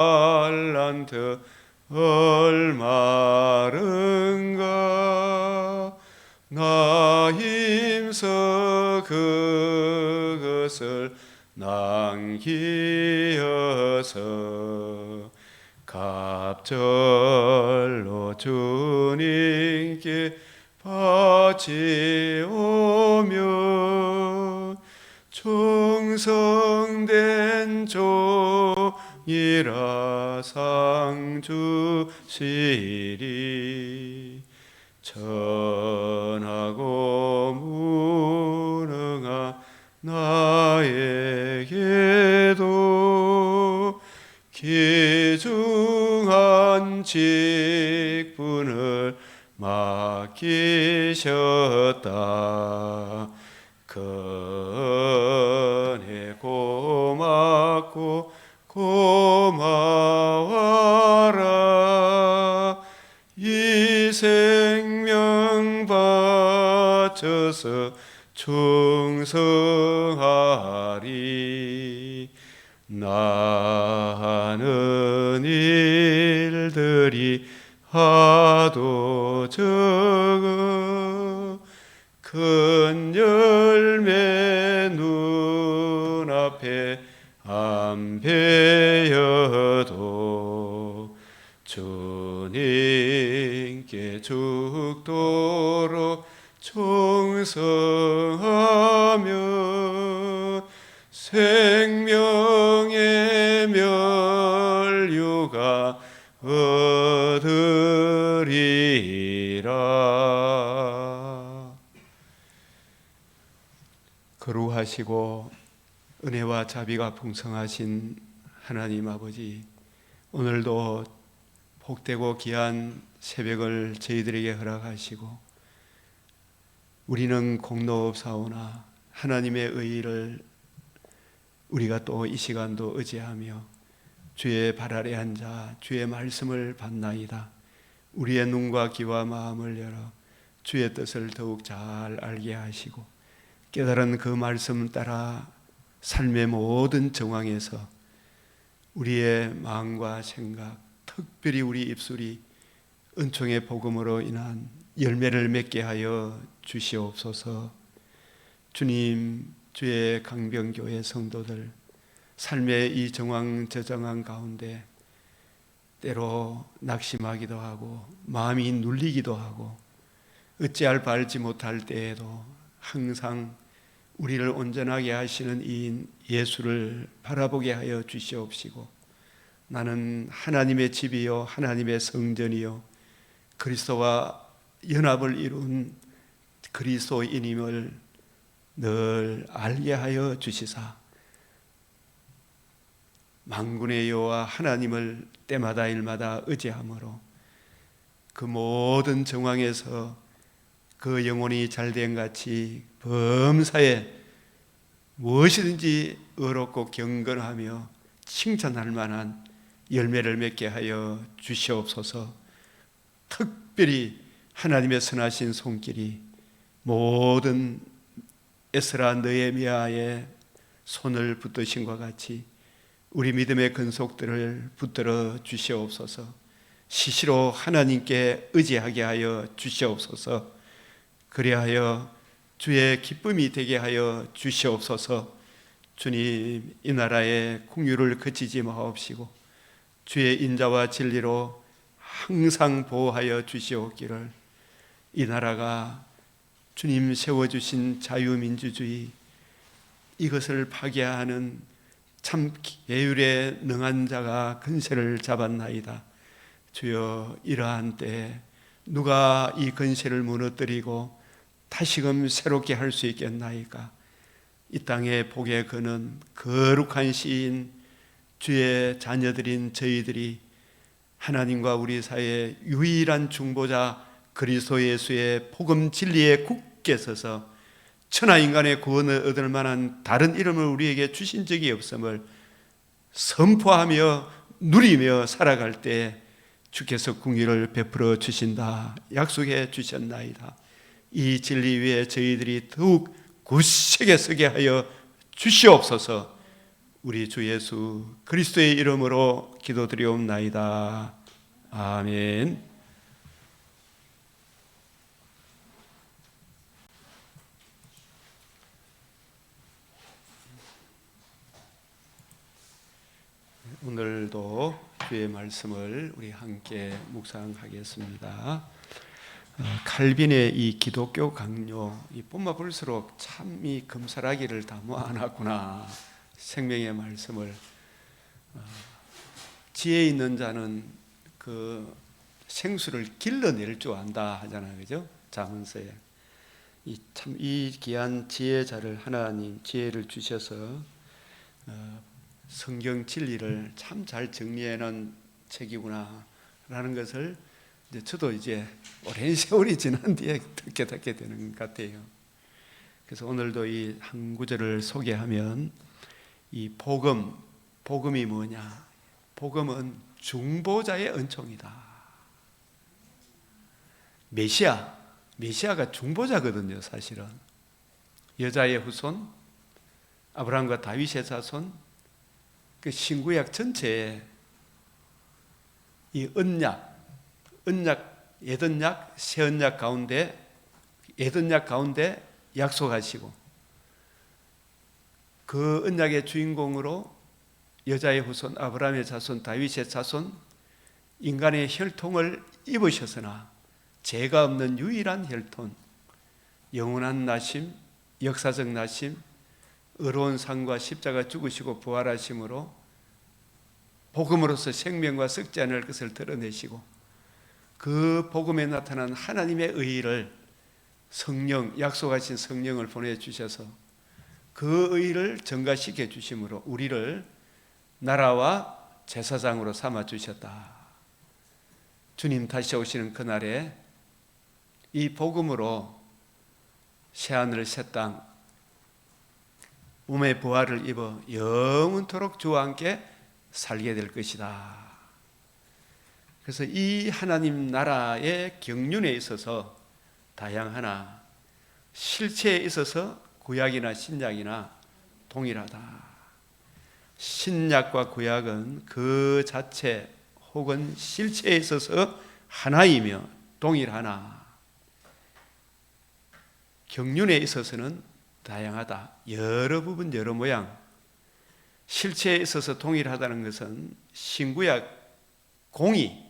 달란트 얼마른가 나 힘써 그것을 남기어서 갑절로 주님께 바치오며 충성된 종이라 상 주시리 천하고 무능한 나에게도 귀중한 직분을 맡기셨다. 그 은혜 고맙고 고마워라. 이 생명 바쳐서 충성하리. 나는 일들이 하도 적어 큰 열매 눈앞에 안 베어도 주님께 죽도록 충성하며 생명의 면류가 얻으리라. 거룩하시고 은혜와 자비가 풍성하신 하나님 아버지, 오늘도 복되고 귀한 새벽을 저희들에게 허락하시고 우리는 공로 없사오나 하나님의 의의를 우리가 또 이 시간도 의지하며 주의 발 아래 앉아 주의 말씀을 받나이다. 우리의 눈과 귀와 마음을 열어 주의 뜻을 더욱 잘 알게 하시고 깨달은 그 말씀 따라 삶의 모든 정황에서 우리의 마음과 생각, 특별히 우리 입술이 은총의 복음으로 인한 열매를 맺게 하여 주시옵소서. 주님, 주의 강병교회 성도들 삶의 이 정황 저정한 가운데 때로 낙심하기도 하고 마음이 눌리기도 하고 어찌할 바 알지 못할 때에도 항상 우리를 온전하게 하시는 이 예수를 바라보게 하여 주시옵시고, 나는 하나님의 집이요 하나님의 성전이요 그리스도와 연합을 이룬 그리스도인임을 늘 알게 하여 주시사 만군의 여호와 하나님을 때마다 일마다 의지함으로 그 모든 정황에서 그 영혼이 잘된 같이 범사에 무엇이든지 의롭고 경건하며 칭찬할 만한 열매를 맺게 하여 주시옵소서. 특별히 하나님의 선하신 손길이 모든 에스라 느헤미야의 손을 붙드신 것 같이 우리 믿음의 근속들을 붙들어 주시옵소서. 시시로 하나님께 의지하게 하여 주시옵소서. 그리하여 주의 기쁨이 되게 하여 주시옵소서. 주님, 이 나라의 국률을 그치지 마옵시고 주의 인자와 진리로 항상 보호하여 주시옵기를, 이 나라가 주님 세워주신 자유민주주의 이것을 파괴하는 참 계율에 능한 자가 근세를 잡았나이다. 주여, 이러한 때에 누가 이 근세를 무너뜨리고 다시금 새롭게 할 수 있겠나이까? 이 땅의 복의 근은 거룩한 시인 주의 자녀들인 저희들이 하나님과 우리 사이의 유일한 중보자 그리스도 예수의 복음 진리에 굳게 서서 천하인간의 구원을 얻을 만한 다른 이름을 우리에게 주신 적이 없음을 선포하며 누리며 살아갈 때 주께서 긍휼을 베풀어 주신다 약속해 주셨나이다. 이 진리 위에 저희들이 더욱 굳세게 서게 하여 주시옵소서. 우리 주 예수 그리스도의 이름으로 기도드리옵나이다. 아멘. 오늘도 주의 말씀을 우리 함께 묵상하겠습니다. 칼빈의 이 기독교 강요, 이 뽐마 볼수록 참 이 금사라기를 다 모아놨구나. 생명의 말씀을 지혜 있는 자는 그 생수를 길러낼 줄 안다 하잖아요, 그죠? 잠언서에 이 귀한 지혜자를 하나님 지혜를 주셔서 성경 진리를 참 잘 정리해놓은 책이구나라는 것을 저도 이제 오랜 세월이 지난 뒤에 깨닫게 되는 것 같아요. 그래서 오늘도 이 한 구절을 소개하면 이 복음이 뭐냐? 복음은 중보자의 은총이다. 메시아가 중보자거든요, 사실은. 여자의 후손, 아브라함과 다윗의 자손, 그 신구약 전체에 이 옛언약, 새언약 가운데 약속하시고 그 언약의 주인공으로 여자의 후손, 아브라함의 자손, 다윗의 자손, 인간의 혈통을 입으셨으나 죄가 없는 유일한 혈통, 영원한 나심, 역사적 나심, 의로운 삶과 십자가 죽으시고 부활하심으로 복음으로서 생명과 썩지 않을 것을 드러내시고 그 복음에 나타난 하나님의 의의를 성령, 약속하신 성령을 보내주셔서 그 의의를 전가시켜 주심으로 우리를 나라와 제사장으로 삼아주셨다. 주님 다시 오시는 그날에 이 복음으로 새하늘 새 땅 몸의 부활을 입어 영원토록 주와 함께 살게 될 것이다. 그래서 이 하나님 나라의 경륜에 있어서 다양하나 실체에 있어서 구약이나 신약이나 동일하다. 신약과 구약은 그 자체 혹은 실체에 있어서 하나이며 동일하나 경륜에 있어서는 다양하다. 여러 부분 여러 모양. 실체에 있어서 동일하다는 것은 신구약 공의,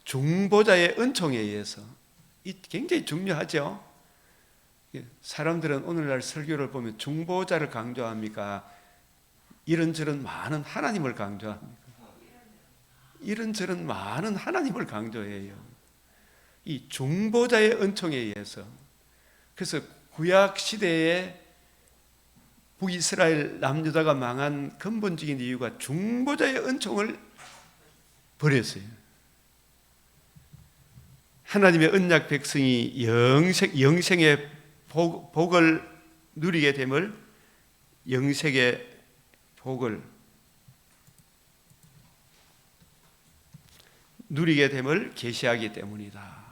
중보자의 은총에 의해서 굉장히 중요하죠. 사람들은 오늘날 설교를 보면 중보자를 강조합니까? 이런저런 많은 하나님을 강조합니까? 이런저런 많은 하나님을 강조해요. 이 중보자의 은총에 의해서. 그래서 구약 시대에 북이스라엘 남유다가 망한 근본적인 이유가 중보자의 은총을 버렸어요. 하나님의 언약 백성이 영생의 복을 누리게 됨을, 영생의 복을 누리게 됨을 계시하기 때문이다.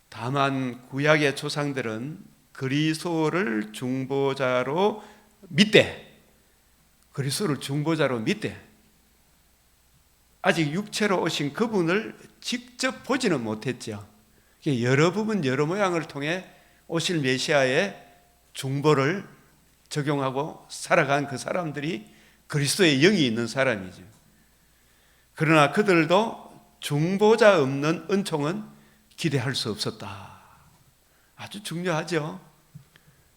다만 구약의 조상들은 그리스도를 중보자로 믿되 아직 육체로 오신 그분을 직접 보지는 못했죠. 여러 부분 여러 모양을 통해 오실 메시아의 중보를 적용하고 살아간 그 사람들이 그리스도의 영이 있는 사람이죠. 그러나 그들도 중보자 없는 은총은 기대할 수 없었다. 아주 중요하죠.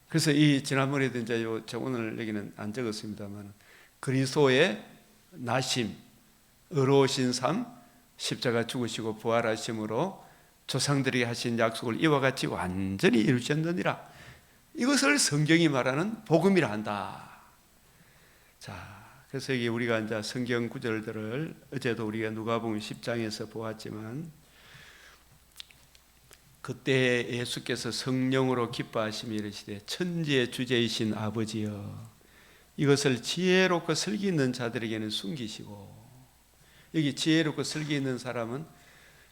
그래서 이 지난번에도 이제 오늘 얘기는 안 적었습니다만 그리스도의 나심, 의로우신 삶, 십자가 죽으시고 부활하심으로 조상들이 하신 약속을 이와 같이 완전히 이루셨느니라. 이것을 성경이 말하는 복음이라 한다. 자, 그래서 이게 우리가 이제 성경 구절들을 어제도 우리가 누가복음 10장에서 보았지만 그때 예수께서 성령으로 기뻐하시며 이르시되 천지의 주제이신 아버지여 이것을 지혜롭고 슬기 있는 자들에게는 숨기시고, 여기 지혜롭고 슬기 있는 사람은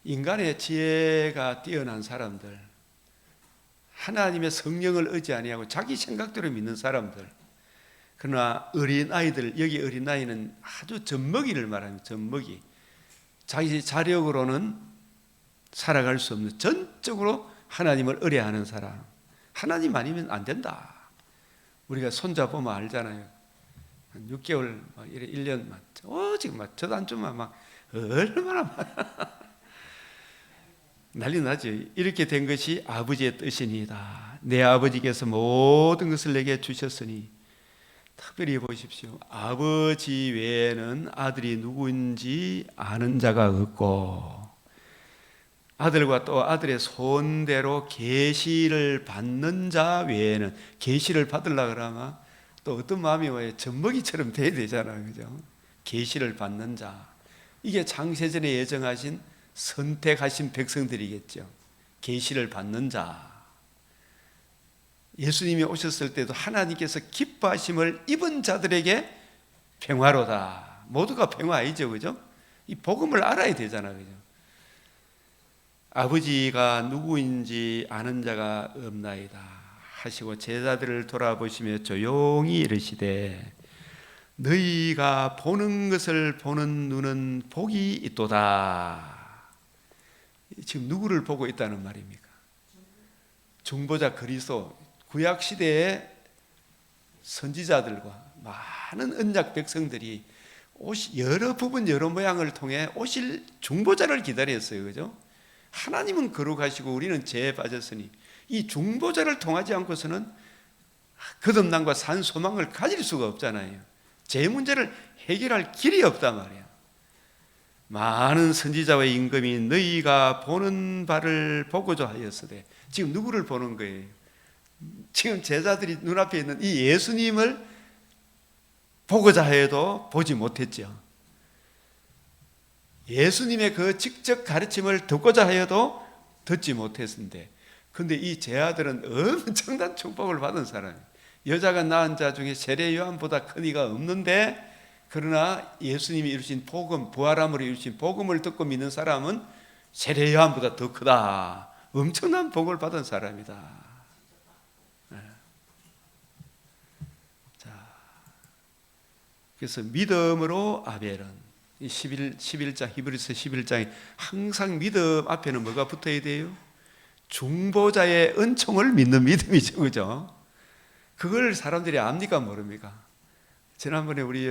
인간의 지혜가 뛰어난 사람들, 하나님의 성령을 의지 아니하고 자기 생각대로 믿는 사람들, 그러나 어린아이들, 여기 어린아이는 아주 젖먹이를 말합니다. 젖먹이. 자기 자력으로는 살아갈 수 없는, 전적으로 하나님을 의뢰하는 사람. 하나님 아니면 안 된다. 우리가 손자 보면 알잖아요. 한 6개월, 1년, 지금 저도 안 주면 막 얼마나 난리 나죠. 이렇게 된 것이 아버지의 뜻이니이다. 내 아버지께서 모든 것을 내게 주셨으니, 특별히 보십시오. 아버지 외에는 아들이 누구인지 아는 자가 없고, 아들과 또 아들의 손대로 계시를 받는 자 외에는, 계시를 받으려고 그러면 또 어떤 마음이 와요? 젖먹이처럼 돼야 되잖아요. 그죠? 계시를 받는 자. 이게 창세전에 예정하신 선택하신 백성들이겠죠. 계시를 받는 자. 예수님이 오셨을 때도 하나님께서 기뻐하심을 입은 자들에게 평화로다. 모두가 평화이죠. 그죠? 이 복음을 알아야 되잖아요. 그죠? 아버지가 누구인지 아는 자가 없나이다 하시고 제자들을 돌아보시며 조용히 이르시되 너희가 보는 것을 보는 눈은 복이 있도다. 지금 누구를 보고 있다는 말입니까? 중보자 그리스도, 구약 시대의 선지자들과 많은 언약 백성들이 여러 부분 여러 모양을 통해 오실 중보자를 기다렸어요. 그죠? 하나님은 거룩하시고 우리는 죄에 빠졌으니 이 중보자를 통하지 않고서는 거듭남과 산 소망을 가질 수가 없잖아요. 죄 문제를 해결할 길이 없단 말이야. 많은 선지자와 임금이 너희가 보는 바를 보고자 하였으되, 지금 누구를 보는 거예요? 지금 제자들이 눈앞에 있는 이 예수님을 보고자 해도 보지 못했죠. 예수님의 그 직접 가르침을 듣고자 하여도 듣지 못했는데, 근데 이 제 아들은 엄청난 축복을 받은 사람이에요. 여자가 낳은 자 중에 세례 요한보다 큰 이가 없는데, 그러나 예수님이 이루신 복음, 부활함으로 이루신 복음을 듣고 믿는 사람은 세례 요한보다 더 크다. 엄청난 복을 받은 사람이다. 자, 그래서 믿음으로 아벨은 11장, 히브리서 11장에 항상 믿음 앞에는 뭐가 붙어야 돼요? 중보자의 은총을 믿는 믿음이죠. 그죠? 그걸 사람들이 압니까 모릅니까? 지난번에 우리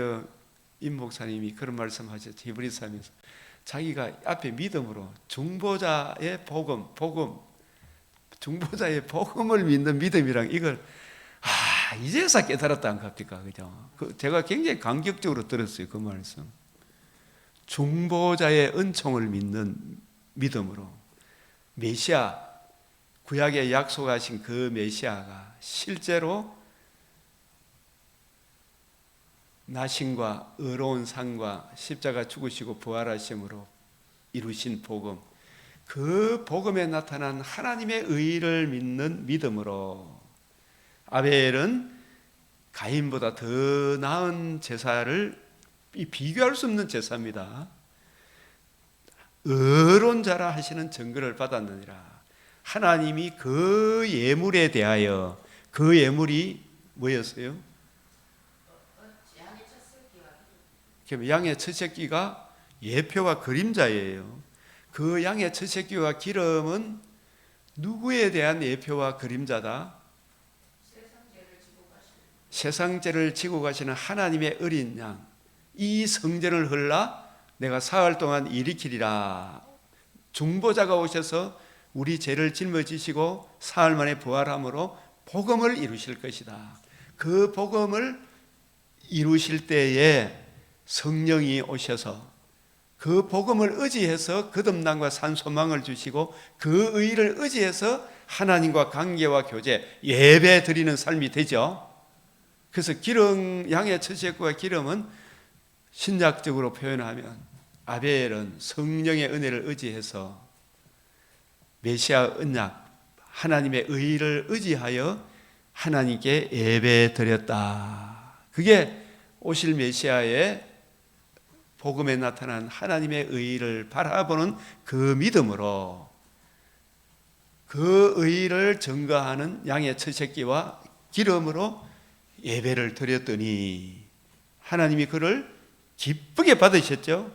임 목사님이 그런 말씀 하셨죠. 히브리서 하면서 자기가 앞에 믿음으로 중보자의 복음, 중보자의 복음을 믿는 믿음이랑 이걸 이제서 깨달았다 안 갑니까? 그죠? 제가 굉장히 감격적으로 들었어요. 그 말씀. 중보자의 은총을 믿는 믿음으로 메시아, 구약에 약속하신 그 메시아가 실제로 나심과 의로운 상과 십자가 죽으시고 부활하심으로 이루신 복음, 그 복음에 나타난 하나님의 의를 믿는 믿음으로 아벨은 가인보다 더 나은 제사를 비교할 수 없는 제사입니다. 의로운 자라 하시는 증거를 받았느니라. 하나님이 그 예물에 대하여, 그 예물이 뭐였어요? 양의 첫 새끼가 예표와 그림자예요. 그 양의 첫 새끼와 기름은 누구에 대한 예표와 그림자다? 세상 죄를 지고 가시는 하나님의 어린 양. 이 성전을 흘러 내가 사흘 동안 일으키리라. 중보자가 오셔서 우리 죄를 짊어지시고 사흘 만에 부활함으로 복음을 이루실 것이다. 그 복음을 이루실 때에 성령이 오셔서 그 복음을 의지해서 거듭남과 산 소망을 주시고 그 의를 의지해서 하나님과 관계와 교제, 예배 드리는 삶이 되죠. 그래서 기름, 양의 첫 새끼와 기름은 신약적으로 표현하면 아벨은 성령의 은혜를 의지해서 메시아 언약, 하나님의 의를 의지하여 하나님께 예배 드렸다. 그게 오실 메시아의 복음에 나타난 하나님의 의를 바라보는 그 믿음으로 그 의를 증거하는 양의 첫 새끼와 기름으로 예배를 드렸더니 하나님이 그를 기쁘게 받으셨죠.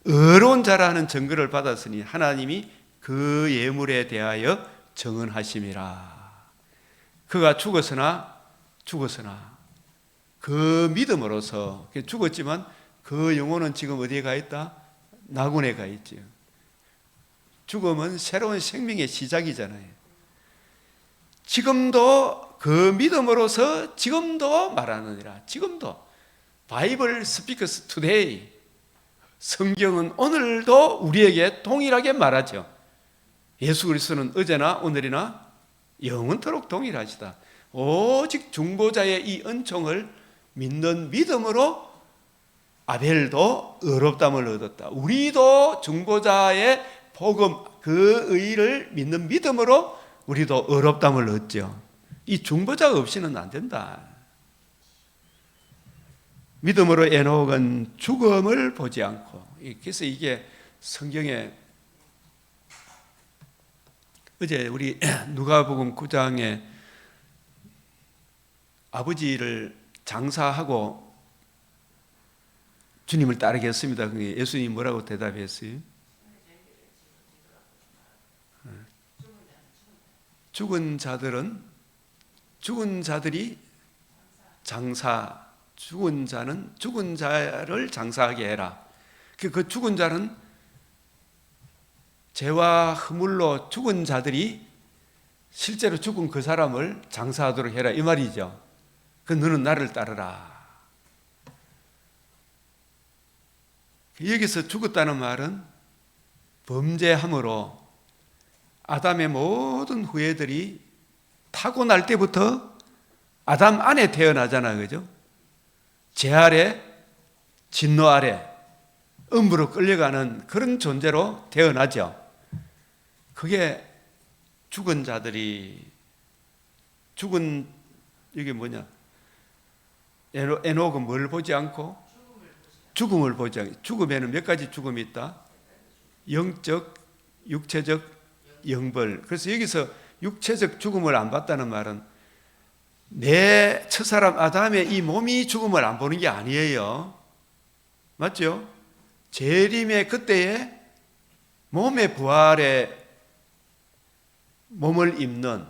의로운 자라는 증거를 받았으니 하나님이 그 예물에 대하여 정언하심이라. 그가 죽었으나 그 믿음으로서 죽었지만 그 영혼은 지금 어디에 가 있다? 낙원에 가 있지요. 죽음은 새로운 생명의 시작이잖아요. 지금도 그 믿음으로서 지금도 말하느니라. 지금도 바이블 스피커스 투데이, 성경은 오늘도 우리에게 동일하게 말하죠. 예수 그리스도는 어제나 오늘이나 영원토록 동일하시다. 오직 중보자의 이 은총을 믿는 믿음으로 아벨도 의롭다함을 얻었다. 우리도 중보자의 복음, 그 의를 믿는 믿음으로 우리도 의롭다함을 얻죠. 이 중보자가 없이는 안 된다. 믿음으로 에녹은 죽음을 보지 않고, 그래서 이게 성경에 어제 우리 누가복음 9장에 아버지를 장사하고 주님을 따르겠습니다. 예수님이 뭐라고 대답했어요? 죽은 자들이 죽은 자는 죽은 자를 장사하게 해라. 그 죽은 자는 죄와 허물로 죽은 자들이 실제로 죽은 그 사람을 장사하도록 해라, 이 말이죠. 너는 나를 따르라. 여기서 죽었다는 말은 범죄함으로 아담의 모든 후예들이 타고날 때부터 아담 안에 태어나잖아요, 그죠? 죄 아래, 진노 아래, 음부로 끌려가는 그런 존재로 태어나죠. 그게 죽은 자들이, 이게 뭐냐? 에녹은 뭘 보지 않고? 죽음을 보지 않고. 죽음에는 몇 가지 죽음이 있다? 영적, 육체적, 영벌. 그래서 여기서 육체적 죽음을 안 봤다는 말은 내 첫사람 아담의 이 몸이 죽음을 안 보는 게 아니에요. 맞죠? 재림의 그때에 몸의 부활에 몸을 입는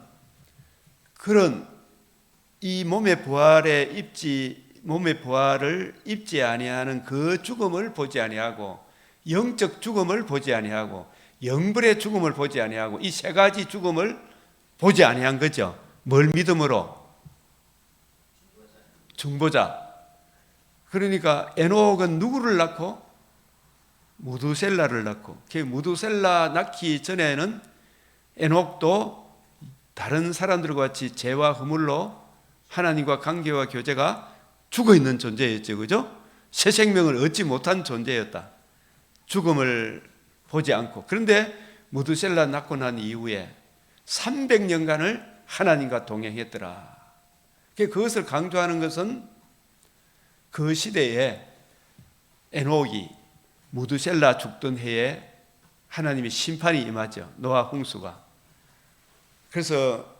그런 이 몸의 부활을 입지 아니하는 그 죽음을 보지 아니하고, 영적 죽음을 보지 아니하고, 영벌의 죽음을 보지 아니하고, 이 세 가지 죽음을 보지 아니한 거죠. 뭘 믿음으로? 중보자. 그러니까 에녹은 누구를 낳고? 무두셀라를 낳고, 그 무두셀라 낳기 전에는 에녹도 다른 사람들과 같이 죄와 허물로 하나님과 관계와 교제가 죽어있는 존재였죠. 그죠? 새 생명을 얻지 못한 존재였다. 죽음을 보지 않고. 그런데 무두셀라 낳고 난 이후에 300년간을 하나님과 동행했더라. 그것을 강조하는 것은 그 시대에 에녹이 무두셀라 죽던 해에 하나님의 심판이 임하죠. 노아 홍수가. 그래서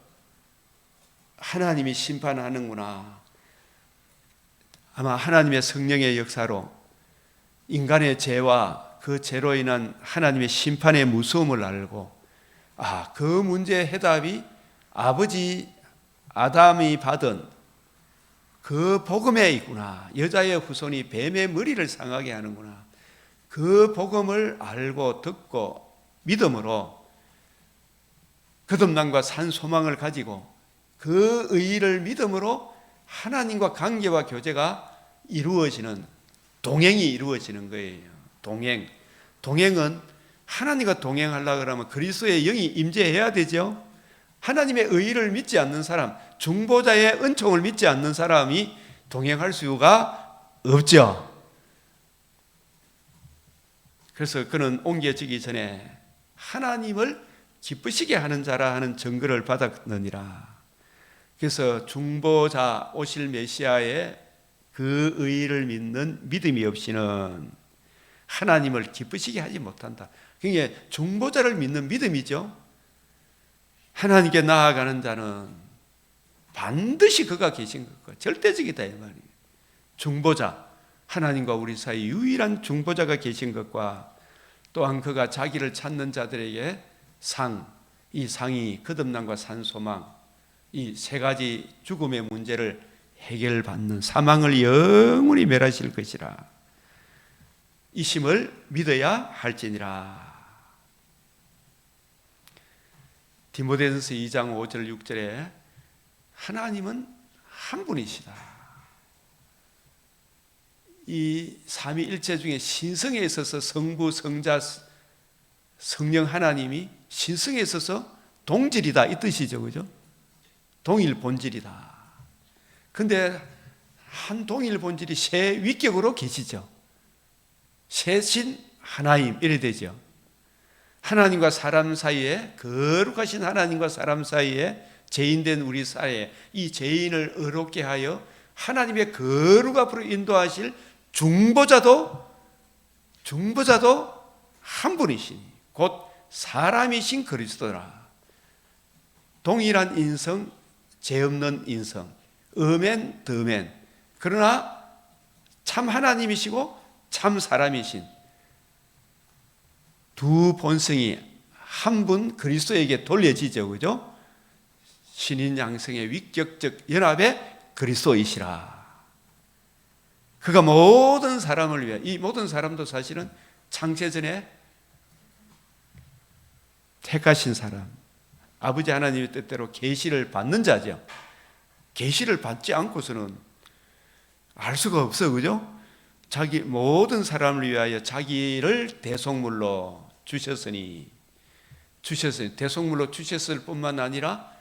하나님이 심판하는구나. 아마 하나님의 성령의 역사로 인간의 죄와 그 죄로 인한 하나님의 심판의 무서움을 알고, 그 문제의 해답이 아버지 아담이 받은 그 복음에 있구나. 여자의 후손이 뱀의 머리를 상하게 하는구나. 그 복음을 알고 듣고 믿음으로 거듭남과 산 소망을 가지고 그 의를 믿음으로 하나님과 관계와 교제가 이루어지는, 동행이 이루어지는 거예요. 동행은 하나님과 동행하려고 하면 그리스도의 영이 임재해야 되죠. 하나님의 의를 믿지 않는 사람, 중보자의 은총을 믿지 않는 사람이 동행할 수가 없죠. 그래서 그는 옮겨지기 전에 하나님을 기쁘시게 하는 자라 하는 증거를 받았느니라. 그래서 중보자 오실 메시아의 그 의를 믿는 믿음이 없이는 하나님을 기쁘시게 하지 못한다. 그게 중보자를 믿는 믿음이죠. 하나님께 나아가는 자는 반드시 그가 계신 것과 절대적이다 이 말이에요. 중보자, 하나님과 우리 사이 유일한 중보자가 계신 것과 또한 그가 자기를 찾는 자들에게 이 상이 거듭남과 산소망, 이 세 가지 죽음의 문제를 해결받는, 사망을 영원히 멸하실 것이라 이 심을 믿어야 할지니라. 디모데전서 2장 5절 6절에 하나님은 한 분이시다. 이 삼위일체 중에 신성에 있어서 성부, 성자, 성령 하나님이 신성에 있어서 동질이다 이 뜻이죠, 그죠? 동일 본질이다. 근데 한 동일 본질이 세 위격으로 계시죠. 세신 하나님 이래 되죠. 하나님과 사람 사이에, 거룩하신 하나님과 사람 사이에 죄인된 우리 사이에 이 죄인을 의롭게 하여 하나님의 거룩 앞으로 인도하실 중보자도 한 분이시니 곧 사람이신 그리스도라. 동일한 인성, 죄 없는 인성, 어멘 더멘, 그러나 참 하나님이시고 참 사람이신 두 본성이 한 분 그리스도에게 돌려지죠, 그죠? 신인 양성의 위격적 연합의 그리스도이시라. 그가 모든 사람을 위해, 이 모든 사람도 사실은 창세전에 택하신 사람, 아버지 하나님의 뜻대로 계시를 받는 자죠. 계시를 받지 않고서는 알 수가 없어, 그죠? 자기 모든 사람을 위하여 자기를 대속물로 주셨으니 대속물로 주셨을 뿐만 아니라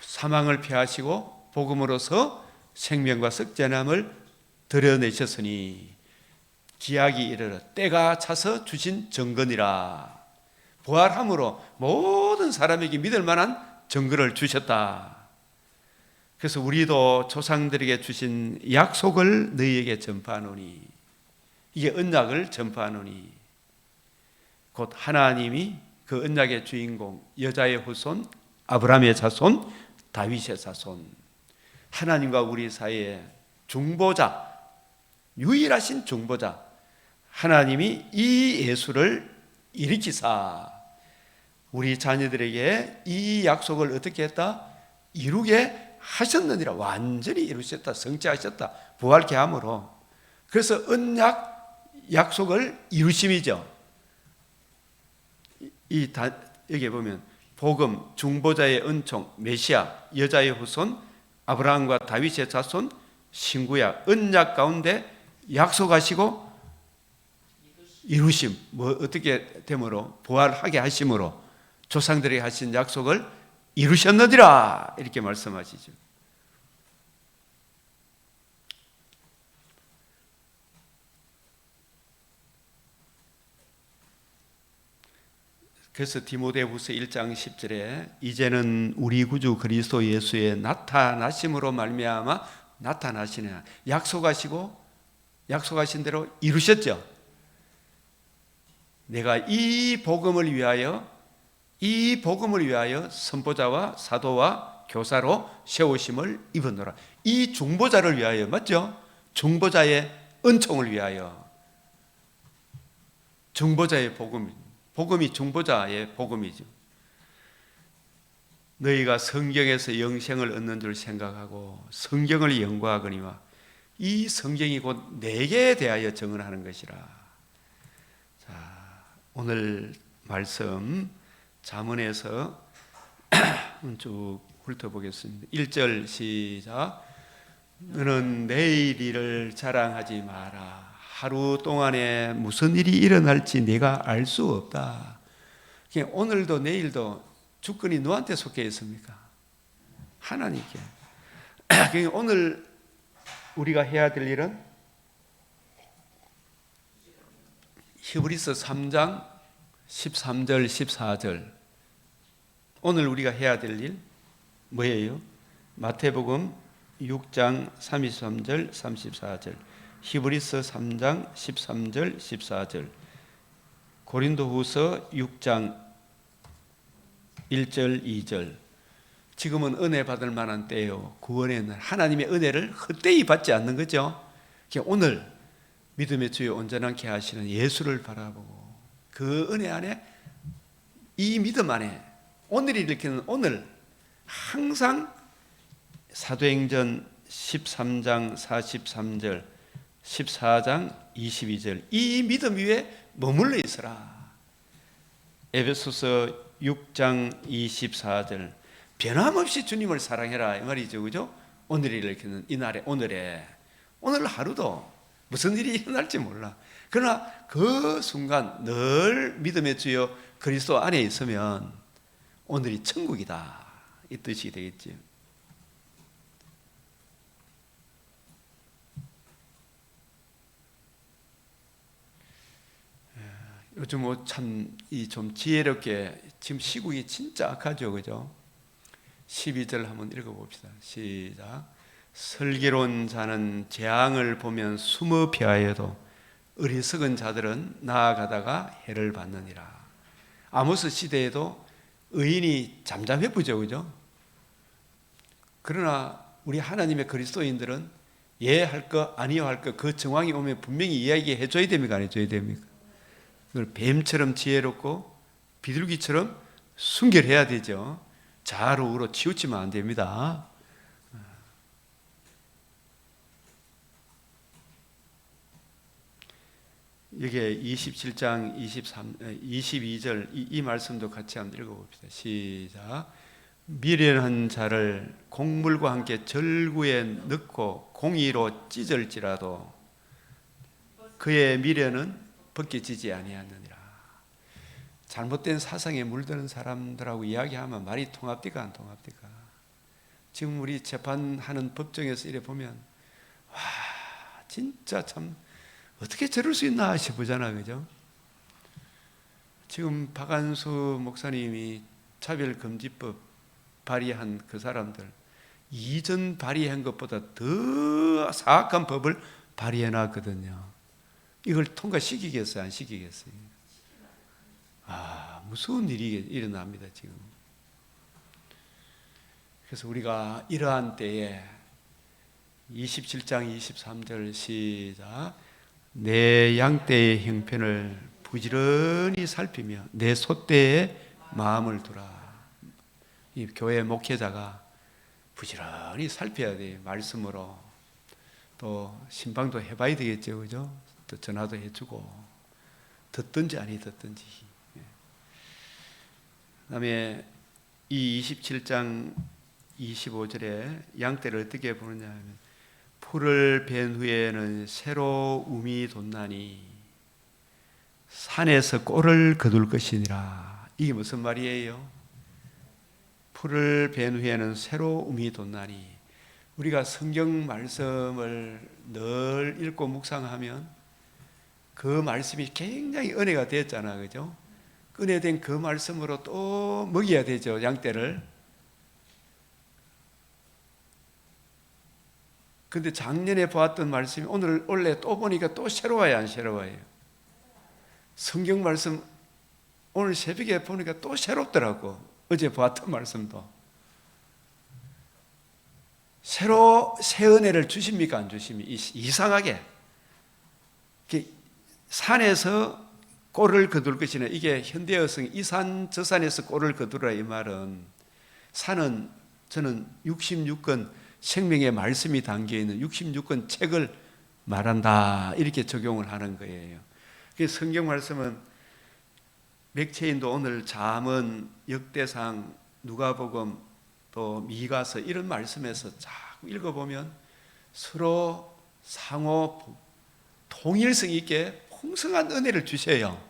사망을 피하시고 복음으로서 생명과 썩전함을 드러내셨으니 기약이 이르러 때가 차서 주신 정건이라. 부활함으로 모든 사람에게 믿을 만한 정건을 주셨다. 그래서 우리도 조상들에게 주신 약속을 너희에게 전파하노니, 이게 언약을 전파하노니 곧 하나님이 그 언약의 주인공, 여자의 후손, 아브라함의 자손, 다윗의 자손, 하나님과 우리 사이에 중보자, 유일하신 중보자 하나님이 이 예수를 일으키사 우리 자녀들에게 이 약속을 어떻게 했다? 이루게 하셨느니라. 완전히 이루셨다, 성취하셨다, 부활케 함으로. 그래서 언약 약속을 이루심이죠. 여기 보면 복음, 중보자의 은총, 메시아, 여자의 후손, 아브라함과 다윗의 자손, 신구약, 언약 가운데 약속하시고 이루심, 어떻게 됨으로? 부활하게 하심으로 조상들에게 하신 약속을 이루셨느니라 이렇게 말씀하시죠. 그래서 디모데후서 1장 10절에 이제는 우리 구주 그리스도 예수의 나타나심으로 말미암아 나타나시네. 약속하신 대로 이루셨죠. 내가 이 복음을 위하여 선포자와 사도와 교사로 세우심을 입었노라. 이 중보자를 위하여, 맞죠? 중보자의 은총을 위하여. 중보자의 복음이 중보자의 복음이죠. 너희가 성경에서 영생을 얻는 줄 생각하고 성경을 연구하거니와 이 성경이 곧 내게 대하여 증언하는 것이라. 자, 오늘 말씀 잠언에서 쭉 훑어보겠습니다. 1절 시작. 너는 내일 일을 자랑하지 마라. 하루 동안에 무슨 일이 일어날지 네가 알 수 없다. 오늘도 내일도 주권이 누구한테 속해 있습니까? 하나님께. 오늘 우리가 해야 될 일은 히브리서 3장 13절 14절. 오늘 우리가 해야 될 일 뭐예요? 마태복음 6장 33절 34절, 히브리서 3장 13절 14절, 고린도후서 6장 1절 2절. 지금은 은혜 받을 만한 때요. 구원의 날. 하나님의 은혜를 헛되이 받지 않는 거죠. 오늘 믿음의 주여 온전하게 하시는 예수를 바라보고 그 은혜 안에, 이 믿음 안에, 오늘이 일으키는 오늘 항상 사도행전 13장 43절, 14장 22절 이 믿음 위에 머물러 있어라. 에베소서 6장 24절 변함없이 주님을 사랑해라 이 말이죠. 그죠? 오늘이 일으키는 이날에, 오늘 하루도 무슨 일이 일어날지 몰라. 그러나 그 순간 늘 믿음의 주여 그리스도 안에 있으면 오늘이 천국이다 이 뜻이 되겠지요. 요즘 참 좀 지혜롭게, 지금 시국이 진짜 악하죠, 그죠? 12절 한번 읽어봅시다. 시작. 슬기로운 자는 재앙을 보면 숨어 피하여도 어리석은 자들은 나아가다가 해를 받느니라. 아모스 시대에도 의인이 잠잠해 보죠, 그죠? 그러나 우리 하나님의 그리스도인들은 예 할 거 아니요 할 거 그 정황이 오면 분명히 이야기해 줘야 됩니까, 안 해줘야 됩니까? 그걸 뱀처럼 지혜롭고 비둘기처럼 순결해야 되죠. 좌로 우로 치우치면 안 됩니다. 여기에 27장 22절 이 말씀도 같이 한번 읽어봅시다. 시작. 미련한 자를 곡물과 함께 절구에 넣고 공의로 찢을지라도 그의 미련은 벗겨지지 아니하느니라. 잘못된 사상에 물드는 사람들하고 이야기하면 말이 통합니까, 안 통합니까? 지금 우리 재판하는 법정에서 이래 보면 와 진짜 참 어떻게 저럴 수 있나 싶으잖아, 그죠? 지금 박한수 목사님이 차별금지법 발의한 그 사람들 이전 발의한 것보다 더 사악한 법을 발의해 놨거든요. 이걸 통과시키겠어요, 안 시키겠어요? 무서운 일이 일어납니다, 지금. 그래서 우리가 이러한 때에 27장 23절 시작. 내 양떼의 형편을 부지런히 살피며 내 소떼에 마음을 두라. 이 교회 목회자가 부지런히 살펴야 돼요. 말씀으로. 또 신방도 해봐야 되겠죠, 그죠? 또 전화도 해주고 듣든지 아니 듣든지. 그다음에 이 27장 25절에 양떼를 어떻게 보느냐 하면 풀을 벤 후에는 새로 움이 돋나니 산에서 꼴을 거둘 것이니라. 이게 무슨 말이에요? 풀을 벤 후에는 새로 움이 돋나니, 우리가 성경 말씀을 늘 읽고 묵상하면 그 말씀이 굉장히 은혜가 됐잖아, 그죠? 은혜된 그 말씀으로 또 먹여야 되죠, 양떼를. 근데 작년에 보았던 말씀이 오늘 원래 또 보니까 또 새로워요, 안 새로워요? 성경 말씀 오늘 새벽에 보니까 또 새롭더라고. 어제 보았던 말씀도. 새로 새 은혜를 주십니까, 안 주십니까? 이상하게 산에서 꼴을 거둘 것이네. 이게 현대어성 이 산 저 산에서 꼴을 거두라 이 말은, 산은 저는 66권 생명의 말씀이 담겨있는 66권 책을 말한다 이렇게 적용을 하는 거예요. 성경 말씀은 맥체인도 오늘 잠언, 역대상, 누가복음, 또 미가서 이런 말씀에서 자꾸 읽어보면 서로 상호 통일성 있게 풍성한 은혜를 주셔요.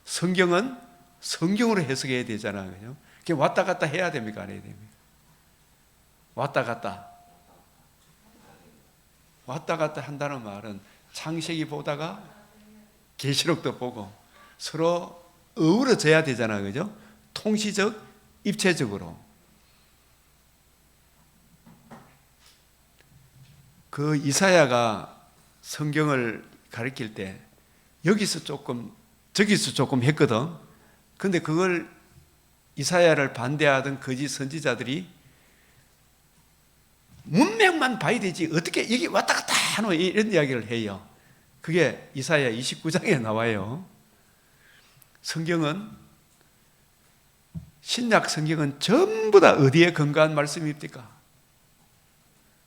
성경은 성경으로 해석해야 되잖아요, 그죠? 그게 왔다 갔다 해야 됩니까, 안 해야 됩니까? 왔다 갔다 한다는 말은 창세기 보다가 계시록도 보고 서로 어우러져야 되잖아요, 그죠? 통시적, 입체적으로. 그 이사야가 성경을 가르칠 때 여기서 조금 저기서 조금 했거든. 근데 그걸 이사야를 반대하던 거짓 선지자들이 문맥만 봐야 되지 어떻게 여기 왔다 갔다 하노 이런 이야기를 해요. 그게 이사야 29장에 나와요. 성경은 신약 성경은 전부 다 어디에 근거한 말씀입니까?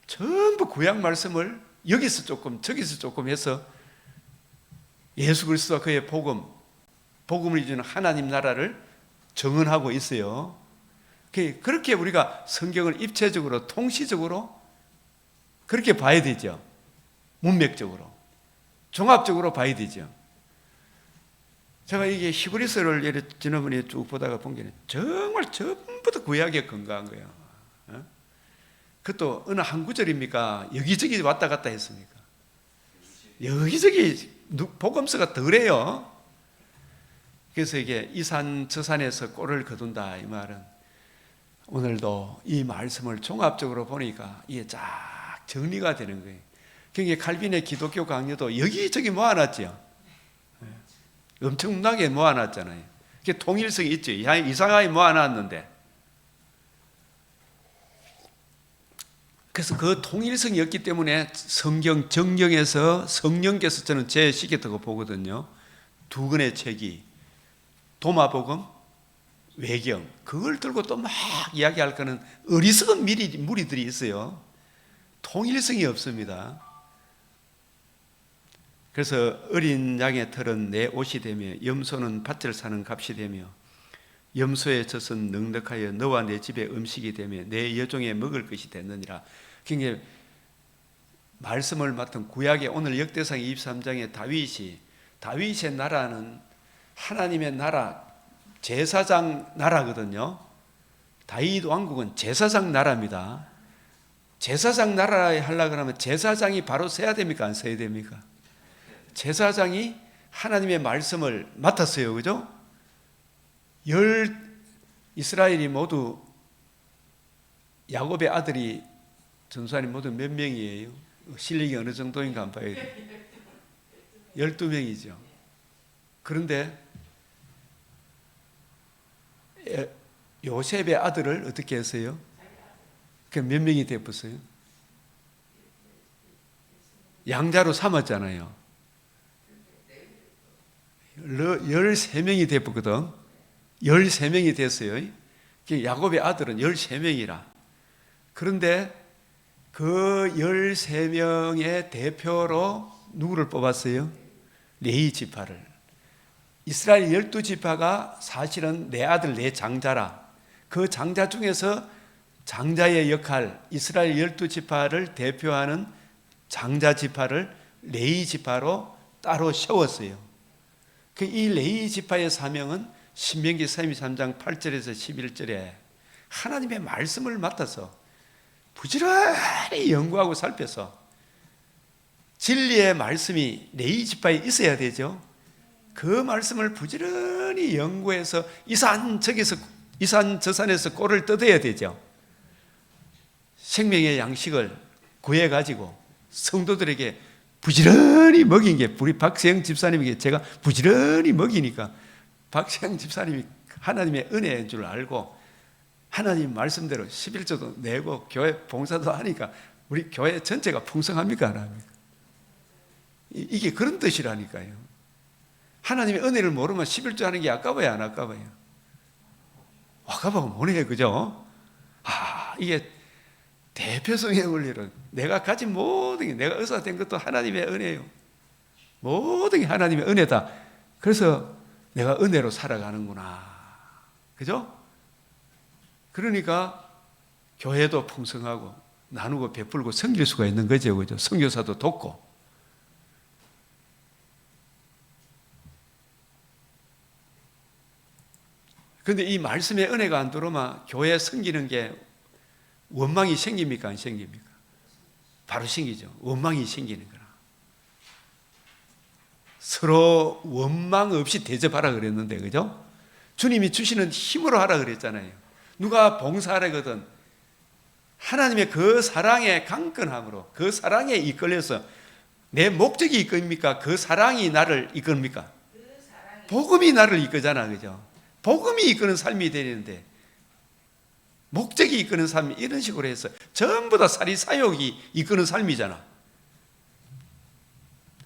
전부 구약 말씀을 여기서 조금 저기서 조금 해서 예수 그리스도와 그의 복음을 이루는 하나님 나라를 정언하고 있어요. 그렇게 우리가 성경을 입체적으로 통시적으로 그렇게 봐야 되죠. 문맥적으로 종합적으로 봐야 되죠. 제가 이게 히브리서를 지난번에 쭉 보다가 본 게 정말 전부 다 구약에 근거한 거예요. 그것도 어느 한 구절입니까? 여기저기 왔다 갔다 했습니까? 여기저기 복음서가 덜해요. 그래서 이게 이 산 저 산에서 꼴을 거둔다 이 말은 오늘도 이 말씀을 종합적으로 보니까 이게 쫙 정리가 되는 거예요. 그러니까 칼빈의 기독교 강요도 여기저기 모아놨죠. 엄청나게 모아놨잖아요. 그게 통일성이 있죠. 이상하게 모아놨는데 그래서 그 통일성이 없기 때문에 성경 정경에서 성령께서 저는 제 시기다고 보거든요. 두 권의 책이 도마복음, 외경 그걸 들고 또 막 이야기할 거는 어리석은 무리들이 있어요. 통일성이 없습니다. 그래서 어린 양의 털은 내 옷이 되며 염소는 밭을 사는 값이 되며 염소의 젖은 넉넉하여 너와 내 집의 음식이 되며 내 여종의 먹을 것이 됐느니라. 그러니까 말씀을 맡은 구약의 오늘 역대상 23장의 다윗의 나라는 하나님의 나라 제사장 나라거든요. 다윗 왕국은 제사장 나라입니다. 제사장 나라에 하려고 하면 제사장이 바로 서야 됩니까? 안 서야 됩니까? 제사장이 하나님의 말씀을 맡았어요. 그죠? 이스라엘이 모두 야곱의 아들이 전수하니 모두 몇 명이에요? 실력이 어느 정도인가 한번 봐야 돼요. 12명이죠. 그런데 요셉의 아들을 어떻게 했어요? 그 몇 명이 되었어요? 양자로 삼았잖아요. 13명이 되었거든. 13명이 됐어요. 야곱의 아들은 13명이라. 그런데 그 13명의 대표로 누구를 뽑았어요? 레위 지파를. 이스라엘 12지파가 사실은 내 아들 내 장자라. 그 장자 중에서 장자의 역할, 이스라엘 12지파를 대표하는 장자 지파를 레위 지파로 따로 세웠어요. 이 레위 지파의 사명은 신명기 33장 8절에서 11절에 하나님의 말씀을 맡아서 부지런히 연구하고 살펴서 진리의 말씀이 레위 지파에 있어야 되죠. 그 말씀을 부지런히 연구해서 이 산 저 산에서 꼴을 뜯어야 되죠. 생명의 양식을 구해가지고 성도들에게 부지런히 먹인 게 우리 박세영 집사님에게 제가 부지런히 먹이니까 박세영 집사님이 하나님의 은혜인 줄 알고 하나님 말씀대로 11조도 내고 교회 봉사도 하니까 우리 교회 전체가 풍성합니까? 안 합니까? 이게 그런 뜻이라니까요. 하나님의 은혜를 모르면 11조 하는 게 아까워요, 안 아까워요? 아까워면 뭐네요, 그죠? 이게 대표성의 원리는 내가 가진 모든 게 내가 의사 된 것도 하나님의 은혜예요. 모든 게 하나님의 은혜다. 그래서 내가 은혜로 살아가는구나. 그죠? 그러니까 교회도 풍성하고 나누고 베풀고 섬길 수가 있는 거죠. 그죠? 선교사도 돕고. 그런데 이 말씀의 은혜가 안 들어오면 교회 섬기는 게 원망이 생깁니까? 안 생깁니까? 바로 생기죠. 원망이 생기는 거라. 서로 원망 없이 대접하라 그랬는데, 그죠? 주님이 주시는 힘으로 하라 그랬잖아요. 누가 봉사하거든 하나님의 그 사랑의 강건함으로 그 사랑에 이끌려서 내 목적이 이끌입니까? 그 사랑이 나를 이끌입니까? 복음이 나를 이끌잖아, 그죠? 복음이 이끄는 삶이 되는데 목적이 이끄는 삶이 이런 식으로 해서 전부 다 사리사욕이 이끄는 삶이잖아.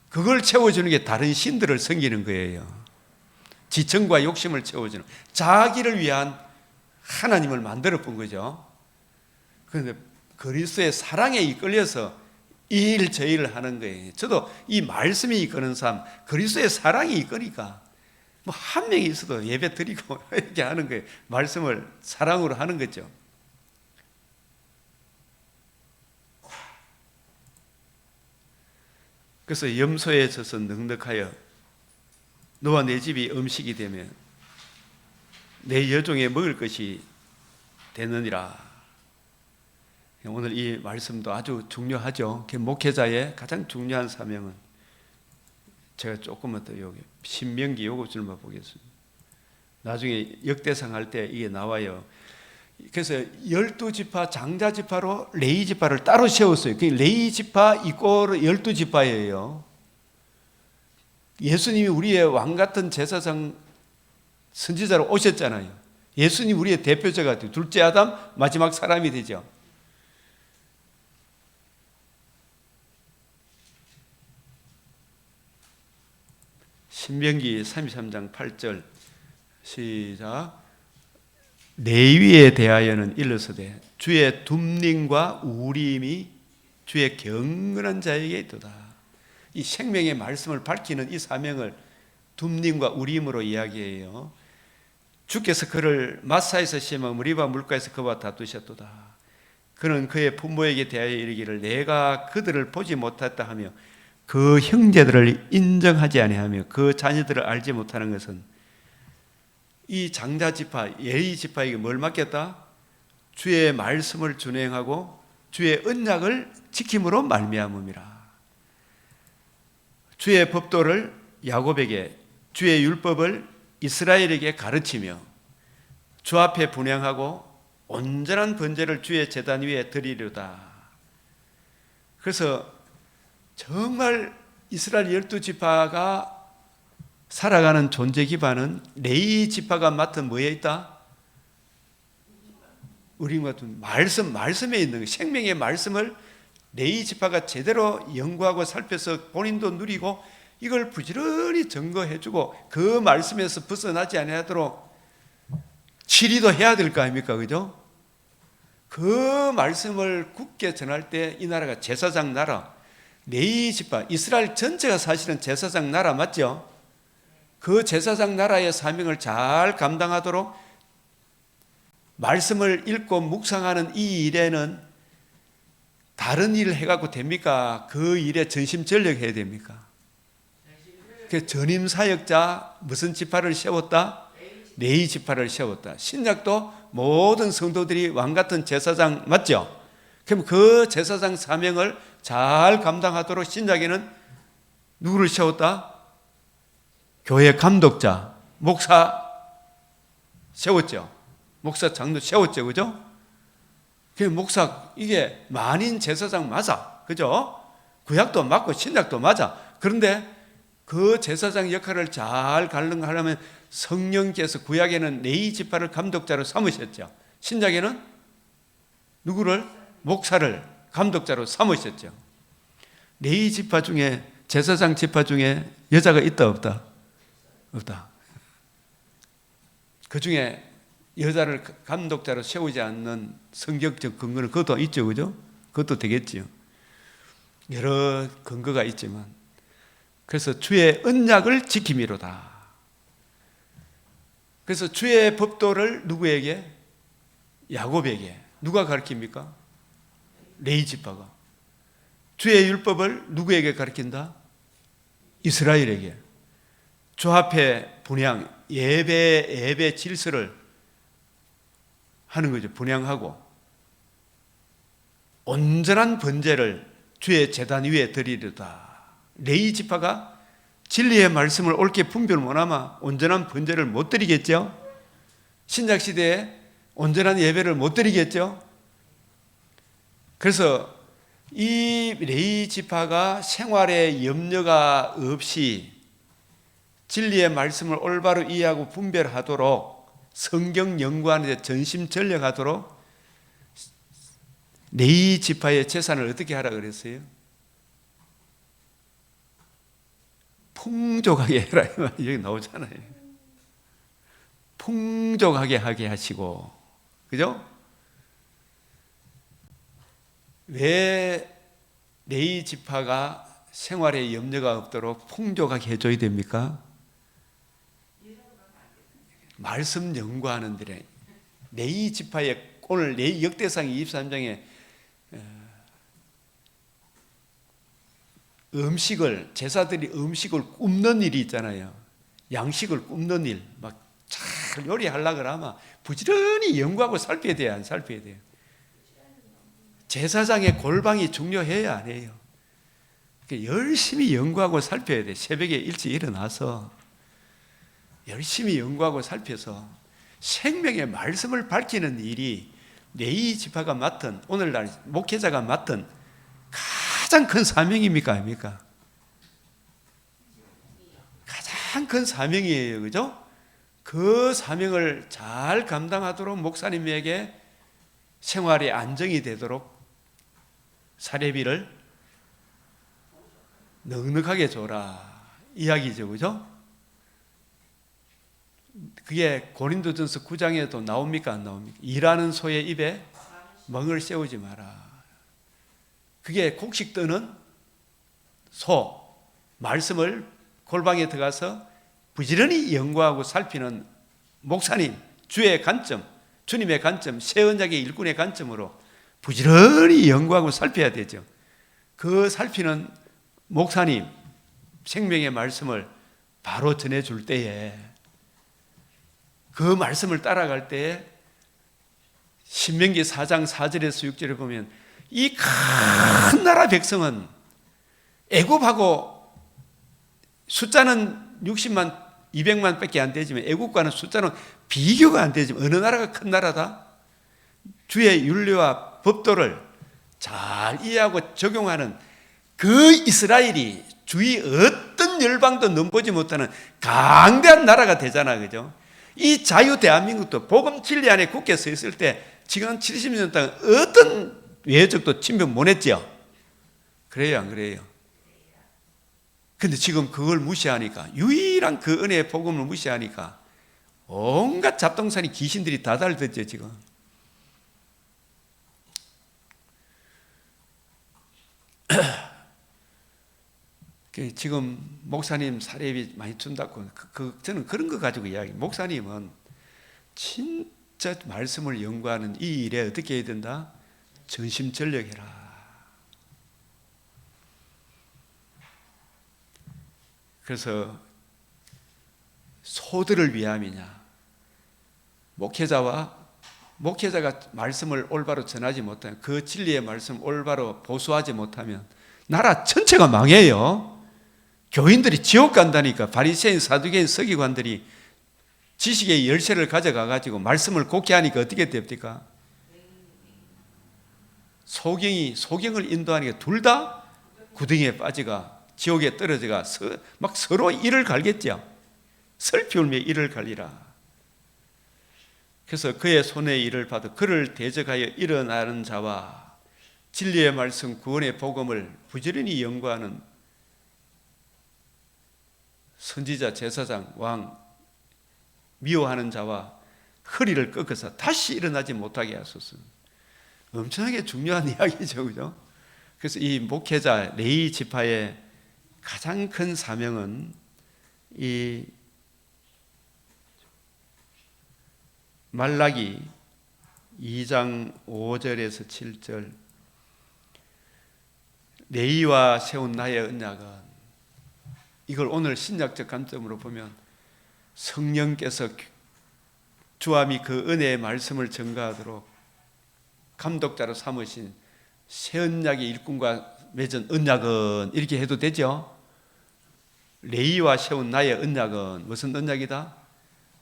그걸 채워주는 게 다른 신들을 섬기는 거예요. 지청과 욕심을 채워주는, 자기를 위한 하나님을 만들어 본 거죠. 그런데 그리스도의 사랑에 이끌려서 이 일 저 일을 하는 거예요. 저도 이 말씀이 이끄는 삶, 그리스도의 사랑이 이끄니까 뭐 한 명이 있어도 예배 드리고 이렇게 하는 거예요. 말씀을 사랑으로 하는 거죠. 그래서 염소에 져서 넉넉하여 너와 내 집이 음식이 되면 내 여종에 먹을 것이 되느니라. 오늘 이 말씀도 아주 중요하죠. 목회자의 가장 중요한 사명은, 제가 조금만 더 여기 신명기 요거 줄만 보겠습니다. 나중에 역대상 할 때 이게 나와요. 그래서 12지파 장자지파로 레위지파를 따로 세웠어요. 그 레위지파 이꼬르 12지파예요. 예수님이 우리의 왕같은 제사장 선지자로 오셨잖아요. 예수님 우리의 대표자가 돼요. 둘째 아담, 마지막 사람이 되죠. 신명기 33장 8절 시작. 레위에 대하여는 일러서되 주의 둠림과 우림이 주의 경건한 자에게 있도다. 이 생명의 말씀을 밝히는 이 사명을 둠림과 우림으로 이야기해요. 주께서 그를 마사에서 심어 무리바 물가에서 그와 다투셨도다. 그는 그의 부모에게 대하여 이르기를 내가 그들을 보지 못했다 하며 그 형제들을 인정하지 아니하며 그 자녀들을 알지 못하는 것은, 이 장자지파 레위지파에게 뭘 맡겼다? 주의 말씀을 준행하고 주의 언약을 지킴으로 말미암음이라. 주의 법도를 야곱에게, 주의 율법을 이스라엘에게 가르치며 주 앞에 분향하고 온전한 번제를 주의 제단 위에 드리려다. 그래서 정말 이스라엘 12지파가 살아가는 존재 기반은 레위 지파가 맡은 뭐에 있다? 우리 같은 말씀에 있는 거예요. 생명의 말씀을 레위지파가 제대로 연구하고 살펴서 본인도 누리고 이걸 부지런히 증거해주고 그 말씀에서 벗어나지 아니하도록 치리도 해야 될 거 아닙니까? 그죠? 그 말씀을 굳게 전할 때 이 나라가 제사장 나라, 레위지파, 이스라엘 전체가 사실은 제사장 나라 맞죠? 그 제사장 나라의 사명을 잘 감당하도록 말씀을 읽고 묵상하는 이 일에는 다른 일을 해갖고 됩니까? 그 일에 전심전력해야 됩니까? 그 전임사역자 무슨 지파를 세웠다? 레위지파를 세웠다. 신약도 모든 성도들이 왕같은 제사장 맞죠? 그럼 그 제사장 사명을 잘 감당하도록 신약에는 누구를 세웠다? 교회 감독자, 목사 세웠죠. 목사 장로 세웠죠. 그죠? 그 목사, 이게 만인 제사장 맞아. 그죠? 구약도 맞고 신약도 맞아. 그런데 그 제사장 역할을 잘 감당하려면 성령께서 구약에는 레위지파를 감독자로 삼으셨죠. 신약에는 누구를? 목사를 감독자로 삼으셨죠. 레위지파 중에, 제사장 지파 중에 여자가 있다 없다? 없다. 그 중에 여자를 감독자로 세우지 않는 성경적 근거는 그것도 있죠. 그죠? 그것도 되겠지요. 여러 근거가 있지만, 그래서 주의 언약을 지킴이로다. 그래서 주의 법도를 누구에게? 야곱에게. 누가 가르칩니까? 레위지파가. 주의 율법을 누구에게 가르친다? 이스라엘에게. 주 앞에 분향, 예배 질서를 하는 거죠. 분향하고 온전한 번제를 주의 제단 위에 드리려다. 레위지파가 진리의 말씀을 옳게 분별 못하면 온전한 번제를 못 드리겠죠. 신약시대에 온전한 예배를 못 드리겠죠. 그래서 이 레위지파가 생활에 염려가 없이 진리의 말씀을 올바로 이해하고 분별하도록, 성경 연구하는 데 전심전력하도록 레위 지파의 재산을 어떻게 하라 그랬어요? 풍족하게 해라. 여기 나오잖아요. 풍족하게 하게 하시고, 그죠? 왜 레위 지파가 생활에 염려가 없도록 풍족하게 해줘야 됩니까? 말씀 연구하는 데래. 레위 지파의 오늘 레위 역대상 23장에 음식을, 제사들이 음식을 굽는 일이 있잖아요. 양식을 굽는 일, 막 잘 요리하려고 하면 부지런히 연구하고 살펴야 돼요, 안 살펴야 돼요? 제사장의 골방이 중요해요, 안 해요? 열심히 연구하고 살펴야 돼. 새벽에 일찍 일어나서 열심히 연구하고 살펴서 생명의 말씀을 밝히는 일이 레위 지파가 맡은, 오늘날 목회자가 맡은 가장 큰 사명입니까, 아닙니까? 가장 큰 사명이에요, 그죠? 그 사명을 잘 감당하도록 목사님에게 생활의 안정이 되도록 사례비를 넉넉하게 줘라 이야기죠, 그죠? 그게 고린도전서 9장에도 나옵니까, 안 나옵니까? 일하는 소의 입에 멍을 씌우지 마라. 그게 곡식 뜨는 소, 말씀을 골방에 들어가서 부지런히 연구하고 살피는 목사님, 주의 관점, 주님의 관점, 새 언약의 일꾼의 관점으로 부지런히 연구하고 살펴야 되죠. 그 살피는 목사님, 생명의 말씀을 바로 전해줄 때에, 그 말씀을 따라갈 때에 신명기 4장 4절에서 6절에 보면 이 큰 나라 백성은 애굽하고 숫자는 60만 200만 밖에 안 되지만 애국과는 숫자는 비교가 안 되지만 어느 나라가 큰 나라다? 주의 윤리와 법도를 잘 이해하고 적용하는 그 이스라엘이 주위 어떤 열방도 넘보지 못하는 강대한 나라가 되잖아, 그죠? 이 자유 대한민국도 복음 진리 안에 굳게 서 있을 때 지금 70년 동안 어떤 외적도 침범 못 했죠? 그래요, 안 그래요? 근데 지금 그걸 무시하니까, 유일한 그 은혜의 복음을 무시하니까 온갖 잡동사니 귀신들이 다 달렸죠, 지금. 지금 목사님 사례비 많이 준다고, 저는 그런 거 가지고 이야기. 목사님은 진짜 말씀을 연구하는 이 일에 어떻게 해야 된다? 전심전력해라. 그래서 소들을 위함이냐? 목회자가 말씀을 올바로 전하지 못하면, 그 진리의 말씀 올바로 보수하지 못하면 나라 전체가 망해요. 교인들이 지옥 간다니까. 바리새인, 사두개인, 서기관들이 지식의 열쇠를 가져가 가지고 말씀을 곡게 하니까 어떻게 됩니까? 소경을 인도하니까 둘 다 구덩이에 빠지가 지옥에 떨어져가 막 서로 이를 갈겠죠. 슬피 울며 이를 갈리라. 그래서 그의 손에 일을 받아 그를 대적하여 일어나는 자와 진리의 말씀 구원의 복음을 부지런히 연구하는 선지자, 제사장, 왕, 미워하는 자와 허리를 꺾어서 다시 일어나지 못하게 하소서. 엄청나게 중요한 이야기죠, 그죠? 그래서 이 목회자 레위 지파의 가장 큰 사명은 이 말라기 2장 5절에서 7절, 레위와 세운 나의 언약은, 이걸 오늘 신약적 관점으로 보면 성령께서 주함이 그 은혜의 말씀을 전가하도록 감독자로 삼으신 새 언약의 일꾼과 맺은 언약은, 이렇게 해도 되죠? 레위와 세운 나의 언약은 무슨 언약이다?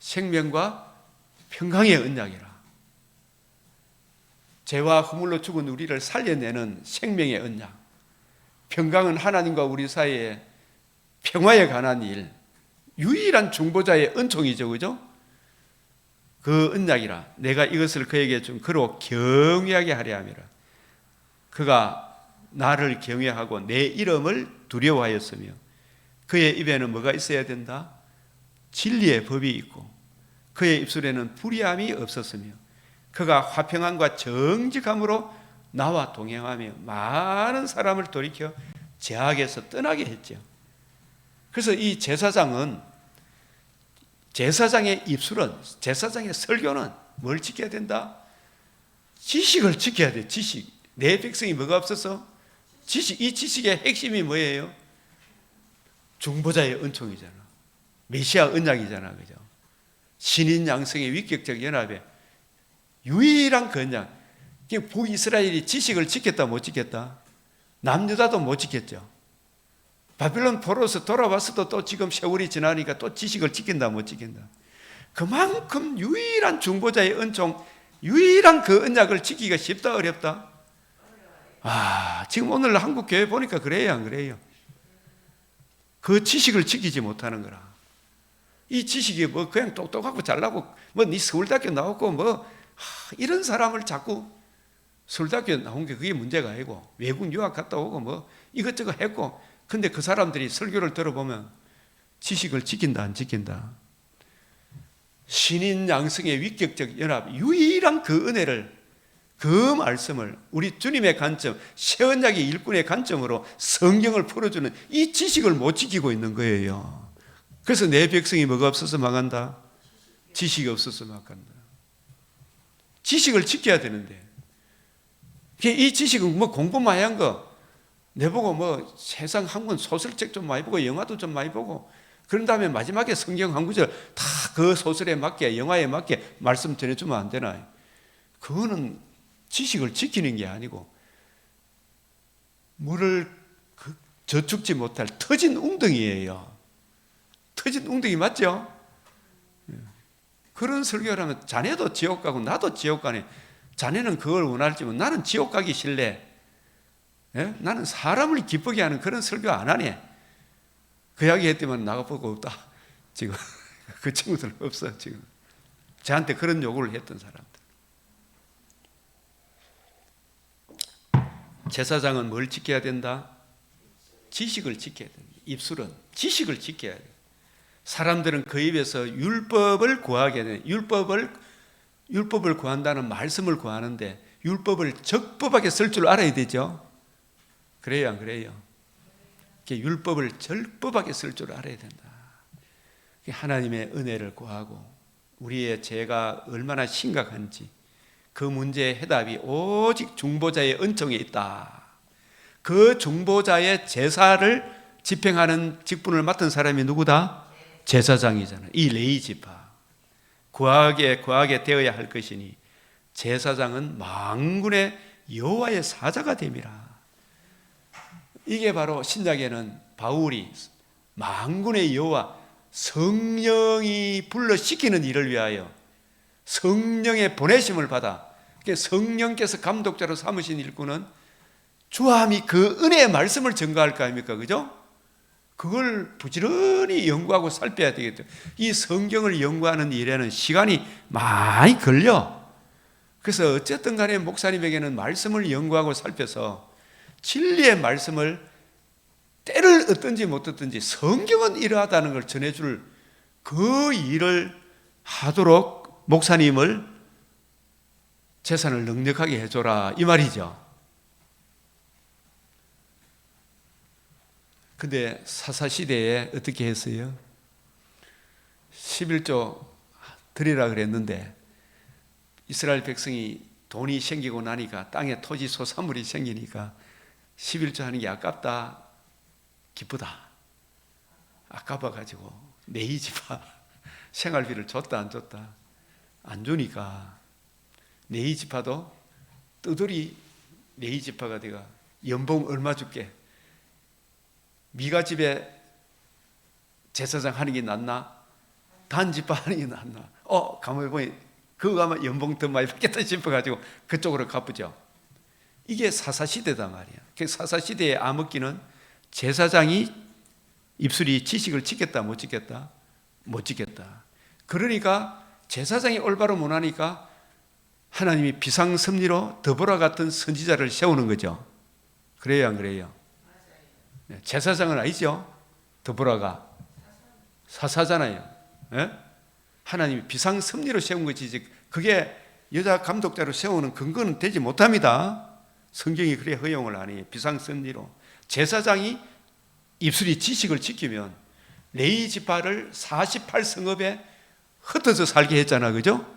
생명과 평강의 언약이라. 죄와 허물로 죽은 우리를 살려내는 생명의 언약. 평강은 하나님과 우리 사이에 평화에 관한 일, 유일한 중보자의 은총이죠, 그죠? 그 언약이라. 내가 이것을 그에게 좀 그로 경외하게 하려 함이라. 그가 나를 경외하고 내 이름을 두려워하였으며 그의 입에는 뭐가 있어야 된다? 진리의 법이 있고 그의 입술에는 불의함이 없었으며 그가 화평함과 정직함으로 나와 동행하며 많은 사람을 돌이켜 죄악에서 떠나게 했죠. 그래서 이 제사장은, 제사장의 입술은, 제사장의 설교는 뭘 지켜야 된다? 지식을 지켜야 돼. 지식. 내 백성이 뭐가 없어서? 지식. 이 지식의 핵심이 뭐예요? 중보자의 은총이잖아. 메시아 언약이잖아. 그죠? 신인 양성의 위격적 연합에 유일한 건약. 북이스라엘이 지식을 지켰다 못 지켰다? 남유다도 못 지켰죠. 바빌론 포로에서 돌아왔어도 또 지금 세월이 지나니까 또 지식을 지킨다 못 지킨다? 그만큼 유일한 중보자의 은총, 유일한 그 언약을 지키기가 쉽다 어렵다? 지금 오늘 한국 교회 보니까 그래요 안 그래요? 그 지식을 지키지 못하는 거라. 이 지식이 뭐 그냥 똑똑하고 잘나고 뭐 네 서울대학교 나왔고 뭐 이런 사람을 자꾸 서울대학교 나온 게 그게 문제가 아니고 외국 유학 갔다 오고 뭐 이것저것 했고 근데 그 사람들이 설교를 들어보면 지식을 지킨다 안 지킨다? 신인 양성의 위격적 연합 유일한 그 은혜를 그 말씀을 우리 주님의 관점 새 언약의 일꾼의 관점으로 성경을 풀어주는 이 지식을 못 지키고 있는 거예요. 그래서 내 백성이 뭐가 없어서 망한다? 지식이 없어서 망한다. 지식을 지켜야 되는데 이 지식은 뭐 공부 많이 한 거 내보고 뭐 세상 한권 소설책 좀 많이 보고 영화도 좀 많이 보고 그런 다음에 마지막에 성경 한 구절 다 그 소설에 맞게 영화에 맞게 말씀 전해주면 안 되나요? 그거는 지식을 지키는 게 아니고 물을 저축지 못할 터진 웅덩이예요. 터진 웅덩이 맞죠? 그런 설교를 하면 자네도 지옥 가고 나도 지옥 가네. 자네는 그걸 원할지만 나는 지옥 가기 싫래. 예? 나는 사람을 기쁘게 하는 그런 설교 안 하네. 그 이야기 했더만 나가보고 없다. 지금 그 친구들 없어. 지금 저한테 그런 요구를 했던 사람들. 제사장은 뭘 지켜야 된다? 지식을 지켜야 된다. 입술은 지식을 지켜야 돼. 사람들은 그 입에서 율법을 구하게 돼. 율법을 구한다는 말씀을 구하는데 율법을 적법하게 쓸 줄 알아야 되죠. 그래요, 안 그래요? 율법을 적법하게 쓸 줄 알아야 된다. 하나님의 은혜를 구하고 우리의 죄가 얼마나 심각한지 그 문제의 해답이 오직 중보자의 은총에 있다. 그 중보자의 제사를 집행하는 직분을 맡은 사람이 누구다? 제사장이잖아요. 이 레위 지파. 구하게 되어야 할 것이니 제사장은 만군의 여호와의 사자가 됨이라. 이게 바로 신약에는 바울이 만군의 여호와 성령이 불러시키는 일을 위하여 성령의 보내심을 받아 성령께서 감독자로 삼으신 일꾼은 주함이 그 은혜의 말씀을 전가할 거 아닙니까? 그죠? 그걸 부지런히 연구하고 살펴야 되겠죠. 이 성경을 연구하는 일에는 시간이 많이 걸려. 그래서 어쨌든 간에 목사님에게는 말씀을 연구하고 살펴서 진리의 말씀을 때를 얻든지 못 얻든지 성경은 이러하다는 걸 전해줄 그 일을 하도록 목사님을 재산을 넉넉하게 해줘라 이 말이죠. 근데 사사시대에 어떻게 했어요? 11조 드리라 그랬는데 이스라엘 백성이 돈이 생기고 나니까 땅에 토지 소산물이 생기니까 11조 하는 게 아깝다, 기쁘다. 아까워가지고 네이 지파 생활비를 줬다 안 줬다? 안 주니까 네이 지파도 뜨돌이 네이 지파가 내가 연봉 얼마 줄게. 미가 집에 제사장 하는 게 낫나? 단 지파 하는 게 낫나? 가만히 보니 그거 가면 연봉 더 많이 받겠다 싶어가지고 그쪽으로 가보죠. 이게 사사시대다 말이야. 그 사사시대의 암흑기는 제사장이 입술이 지식을 지켰다 못 지켰다? 못 지켰다. 그러니까 제사장이 올바로 못하니까 하나님이 비상섭리로 드보라 같은 선지자를 세우는 거죠. 그래요, 안 그래요? 제사장은 아니죠. 드보라가 사사잖아요. 예? 하나님이 비상섭리로 세운 거지. 그게 여자 감독자로 세우는 근거는 되지 못합니다. 성경이 그래 허용을 안 해요. 비상섭리로. 제사장이 입술이 지식을 지키면 레위 지파를 48성읍에 흩어져 살게 했잖아, 그죠?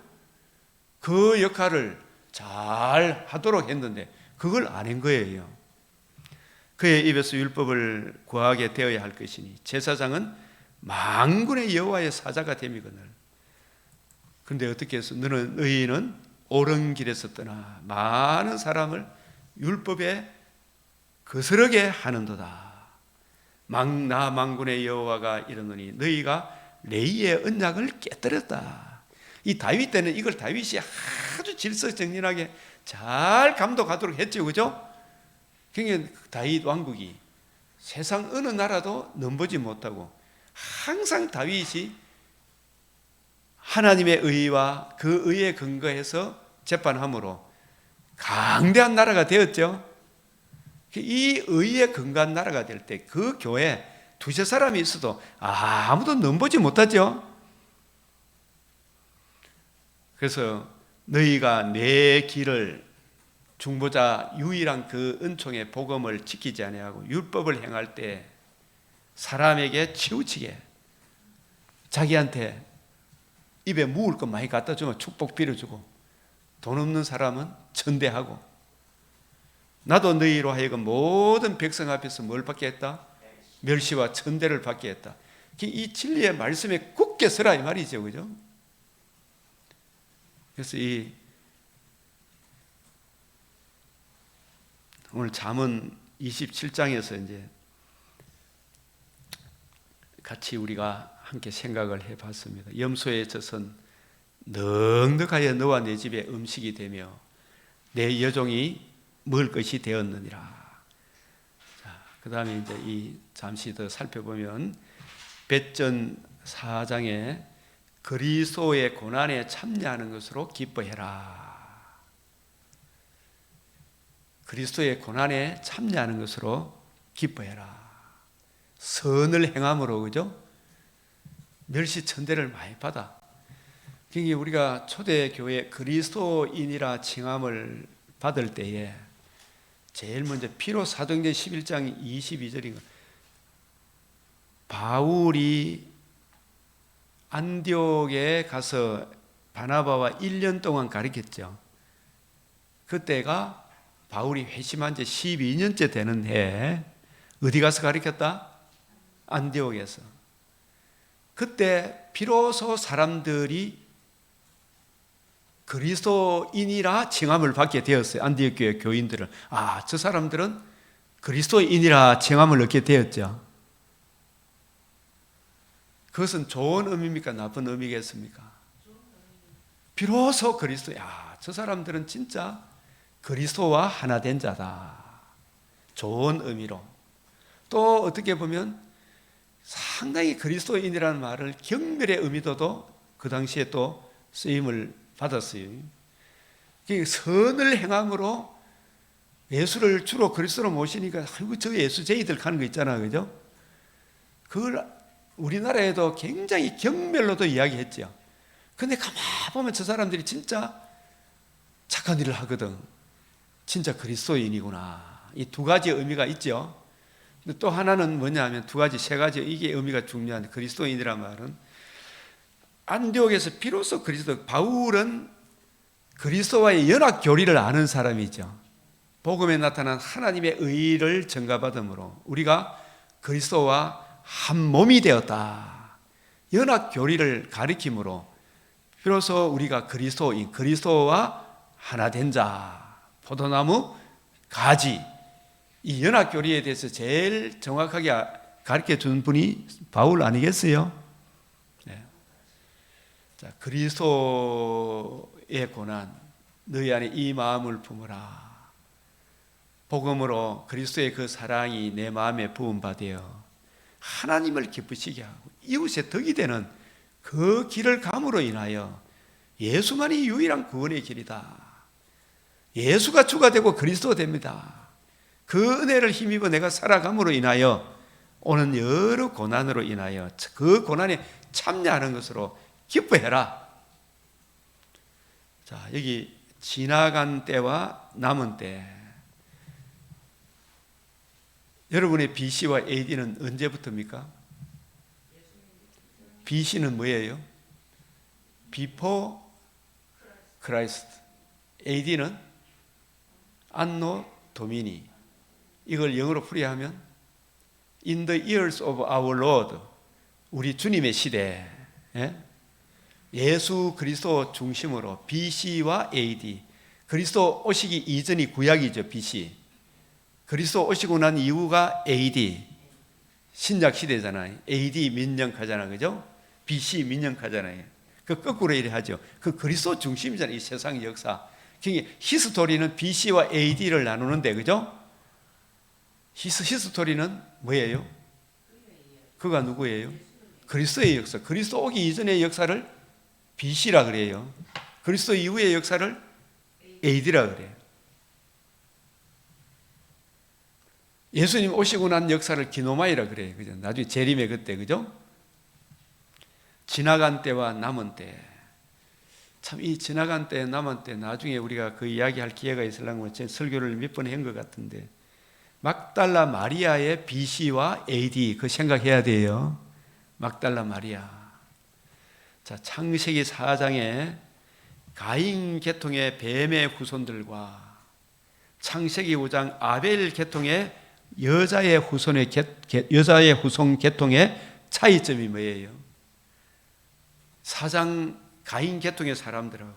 그 역할을 잘 하도록 했는데 그걸 안 한 거예요. 그의 입에서 율법을 구하게 되어야 할 것이니 제사장은 만군의 여호와의 사자가 됨이거늘. 그런데 어떻게 해서 너희는 옳은 길에서 떠나 많은 사람을 율법에 거스르게 하는도다. 나 만군의 여호와가 이르노니 너희가 레위의 언약을 깨뜨렸다. 이 다윗 때는 이걸 다윗이 아주 질서정연하게 잘 감독하도록 했죠, 그죠? 그러니까 다윗 왕국이 세상 어느 나라도 넘보지 못하고 항상 다윗이 하나님의 의와 그 의에 근거해서 재판함으로 강대한 나라가 되었죠. 이 의에 근거한 나라가 될 때 그 교회 두세 사람이 있어도 아무도 넘보지 못하죠. 그래서 너희가 내 길을 중보자 유일한 그 은총의 복음을 지키지 아니하고 율법을 행할 때 사람에게 치우치게 자기한테 입에 묵을 것 많이 갖다 주면 축복 빌어주고 돈 없는 사람은 천대하고 나도 너희로 하여금 모든 백성 앞에서 뭘 받게 했다? 멸시와 천대를 받게 했다. 이 진리의 말씀에 굳게 서라 이 말이죠, 그죠? 그래서 오늘 잠언 27장에서 이제 같이 우리가 함께 생각을 해봤습니다. 염소의 젖은 넉넉하여 너와 내 집에 음식이 되며 내 여종이 먹을 것이 되었느니라. 그 다음에 이제 잠시 더 살펴보면 벳전 4장에 그리스도의 고난에 참여하는 것으로 기뻐해라. 그리스도의 고난에 참여하는 것으로 기뻐해라. 선을 행함으로, 그죠? 멸시천대를 많이 받아. 그러니까 우리가 초대교회 그리스도인이라 칭함을 받을 때에 제일 먼저 피로 사도행전 11장 22절인가 바울이 안디옥에 가서 바나바와 1년 동안 가르쳤죠. 그때가 바울이 회심한 지 12년째 되는 해. 어디 가서 가르쳤다? 안디옥에서. 그때 비로소 사람들이 그리스도인이라 칭함을 받게 되었어요. 안디옥 교회 교인들은 저 사람들은 그리스도인이라 칭함을 얻게 되었죠. 그것은 좋은 의미입니까? 나쁜 의미겠습니까? 비로소 그리스도, 저 사람들은 진짜 그리스도와 하나 된 자다. 좋은 의미로. 또 어떻게 보면 상당히 그리스도인이라는 말을 경멸의 의미도도 그 당시에 또 쓰임을 받았어요. 선을 행함으로 예수를 주로 그리스도로 모시니까 아이고 저 예수 저희들 가는 거 있잖아, 그죠? 그걸 우리나라에도 굉장히 경멸로도 이야기했죠. 근데 가만 보면 저 사람들이 진짜 착한 일을 하거든. 진짜 그리스도인이구나. 이 두 가지 의미가 있죠. 근데 또 하나는 뭐냐 하면 두 가지, 세 가지 이게 의미가 중요한 그리스도인이란 말은 안디옥에서 비로소 바울은 그리스도와의 연합 교리를 아는 사람이죠. 복음에 나타난 하나님의 의를 증가받음으로 우리가 그리스도와 한 몸이 되었다. 연합 교리를 가리킴으로 비로소 우리가 그리스도인, 그리스도와 하나 된 자, 포도나무, 가지, 이 연합 교리에 대해서 제일 정확하게 가르쳐 준 분이 바울 아니겠어요? 네. 자, 그리스도의 고난, 너희 안에 이 마음을 품으라. 복음으로 그리스도의 그 사랑이 내 마음에 부음받아 하나님을 기쁘시게 하고 이웃의 덕이 되는 그 길을 감으로 인하여 예수만이 유일한 구원의 길이다. 예수가 주가 되고 그리스도가 됩니다. 그 은혜를 힘입어 내가 살아감으로 인하여 오는 여러 고난으로 인하여 그 고난에 참여하는 것으로 기뻐해라. 자, 여기 지나간 때와 남은 때. 여러분의 BC와 AD는 언제부터입니까? BC는 뭐예요? Before Christ. AD는 Anno Domini. 이걸 영어로 풀이하면 In the years of our Lord. 우리 주님의 시대. 예수 그리스도 중심으로 BC와 AD. 그리스도 오시기 이전이 구약이죠. BC. 그리스도 오시고 난 이후가 AD. 신약 시대잖아요. AD 민영하잖아요. 그죠? BC 민영하잖아요. 그 거꾸로 이래 하죠. 그 그리스도 중심이잖아요. 이 세상 역사. 히스토리는 BC와 AD를 나누는데, 그죠? 히스토리는 뭐예요? 그가 누구예요? 그리스도의 역사. 그리스도 오기 이전의 역사를 BC라 그래요. 그리스도 이후의 역사를 AD라 그래요. 예수님 오시고 난 역사를 기노마이라 그래요. 그죠? 나중에 재림의 그때, 그죠? 지나간 때와 남은 때. 참 이 지나간 때, 남은 때 나중에 우리가 그 이야기할 기회가 있으려면 제 설교를 몇 번 한 것 같은데 막달라 마리아의 BC와 AD 그 생각해야 돼요. 막달라 마리아. 자, 창세기 4장에 가인 계통의 뱀의 후손들과 창세기 5장 아벨 계통의 여자의 후손 계통의 차이점이 뭐예요? 4장 가인 계통의 사람들하고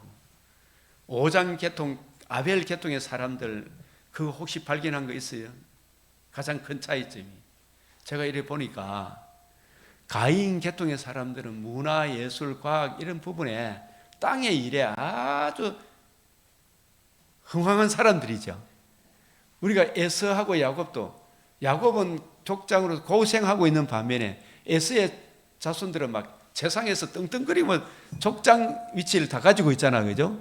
5장 계통 아벨 계통의 사람들 그거 혹시 발견한 거 있어요? 가장 큰 차이점이 제가 이래 보니까 가인 계통의 사람들은 문화, 예술, 과학 이런 부분에 땅의 일에 아주 흥황한 사람들이죠. 우리가 에서하고 야곱은 족장으로 고생하고 있는 반면에 에서의 자손들은 막 세상에서 떵떵거리면 족장 위치를 다 가지고 있잖아, 그죠?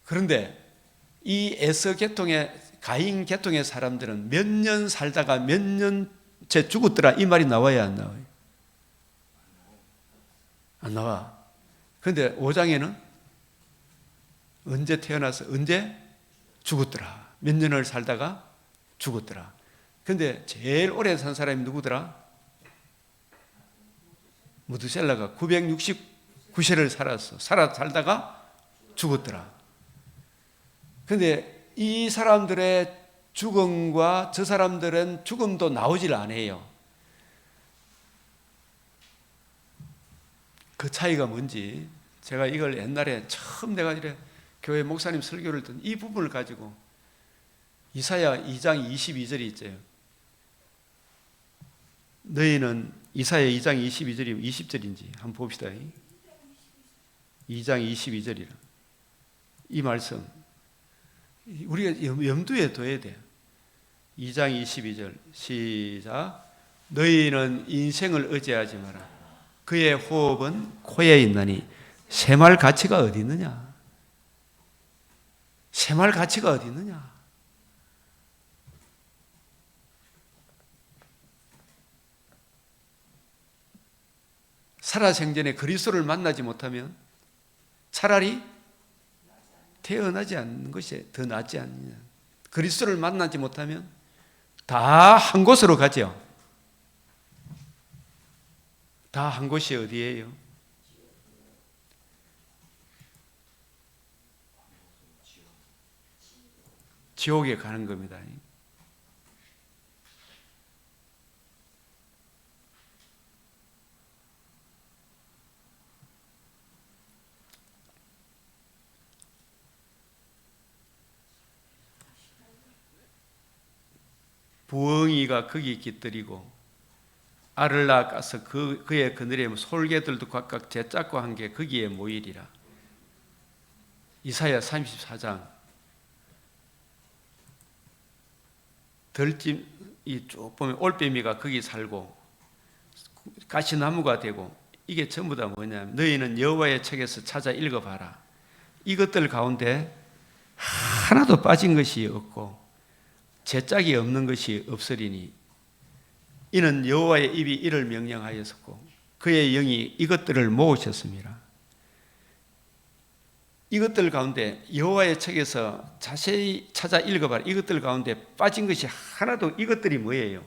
그런데 이 에서 계통의 가인 계통의 사람들은 몇 년 살다가 몇 년째 죽었더라 이 말이 나와야 안 나와요? 안 나와. 그런데 5장에는 언제 태어나서 언제 죽었더라. 몇 년을 살다가 죽었더라. 그런데 제일 오래 산 사람이 누구더라? 무드셀라가 969세를 살다가 죽었더라. 그런데 이 사람들의 죽음과 저 사람들은 죽음도 나오질 않아요. 그 차이가 뭔지 제가 이걸 옛날에 처음 내가 이래 교회 목사님 설교를 듣는 이 부분을 가지고 이사야 2장 22절이 있어요. 너희는 이사야 2장 22절이면 20절인지 한번 봅시다. 2장 22절이라. 이 말씀 우리가 염두에 둬야 돼요. 2장 22절 시작. 너희는 인생을 의지하지 마라. 그의 호흡은 코에 있나니 샘할 가치가 어디 있느냐? 샘할 가치가 어디 있느냐? 살아생전에 그리스도를 만나지 못하면 차라리 태어나지 않는 것이 더 낫지 않느냐. 그리스도를 만나지 못하면 다 한 곳으로 가죠. 다 한 곳이 어디예요? 지옥에 가는 겁니다. 부엉이가 거기 깃들이고 알을 낳아서 그의 그늘에 솔개들도 각각 제짝고 한 게 거기에 모이리라. 이사야 34장 이 쭉 보면 올빼미가 거기 살고 가시나무가 되고 이게 전부 다 뭐냐면 너희는 여호와의 책에서 찾아 읽어봐라. 이것들 가운데 하나도 빠진 것이 없고 제짝이 없는 것이 없으리니 이는 여호와의 입이 이를 명령하였었고 그의 영이 이것들을 모으셨습니다. 이것들 가운데 여호와의 책에서 자세히 찾아 읽어봐라. 이것들 가운데 빠진 것이 하나도, 이것들이 뭐예요?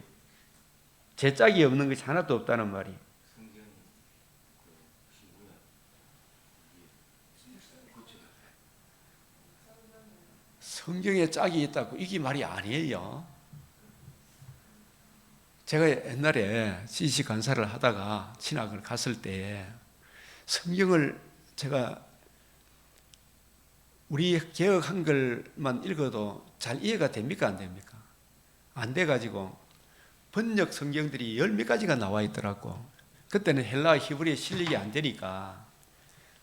제짝이 없는 것이 하나도 없다는 말이. 성경에 짝이 있다고 이게 말이 아니에요. 제가 옛날에 CC 간사를 하다가 신학을 갔을 때 성경을 제가 우리 개혁 한글만 읽어도 잘 이해가 됩니까? 안 됩니까? 안 돼가지고 번역 성경들이 10몇 가지가 나와 있더라고. 그때는 헬라어 히브리어 실력이 안 되니까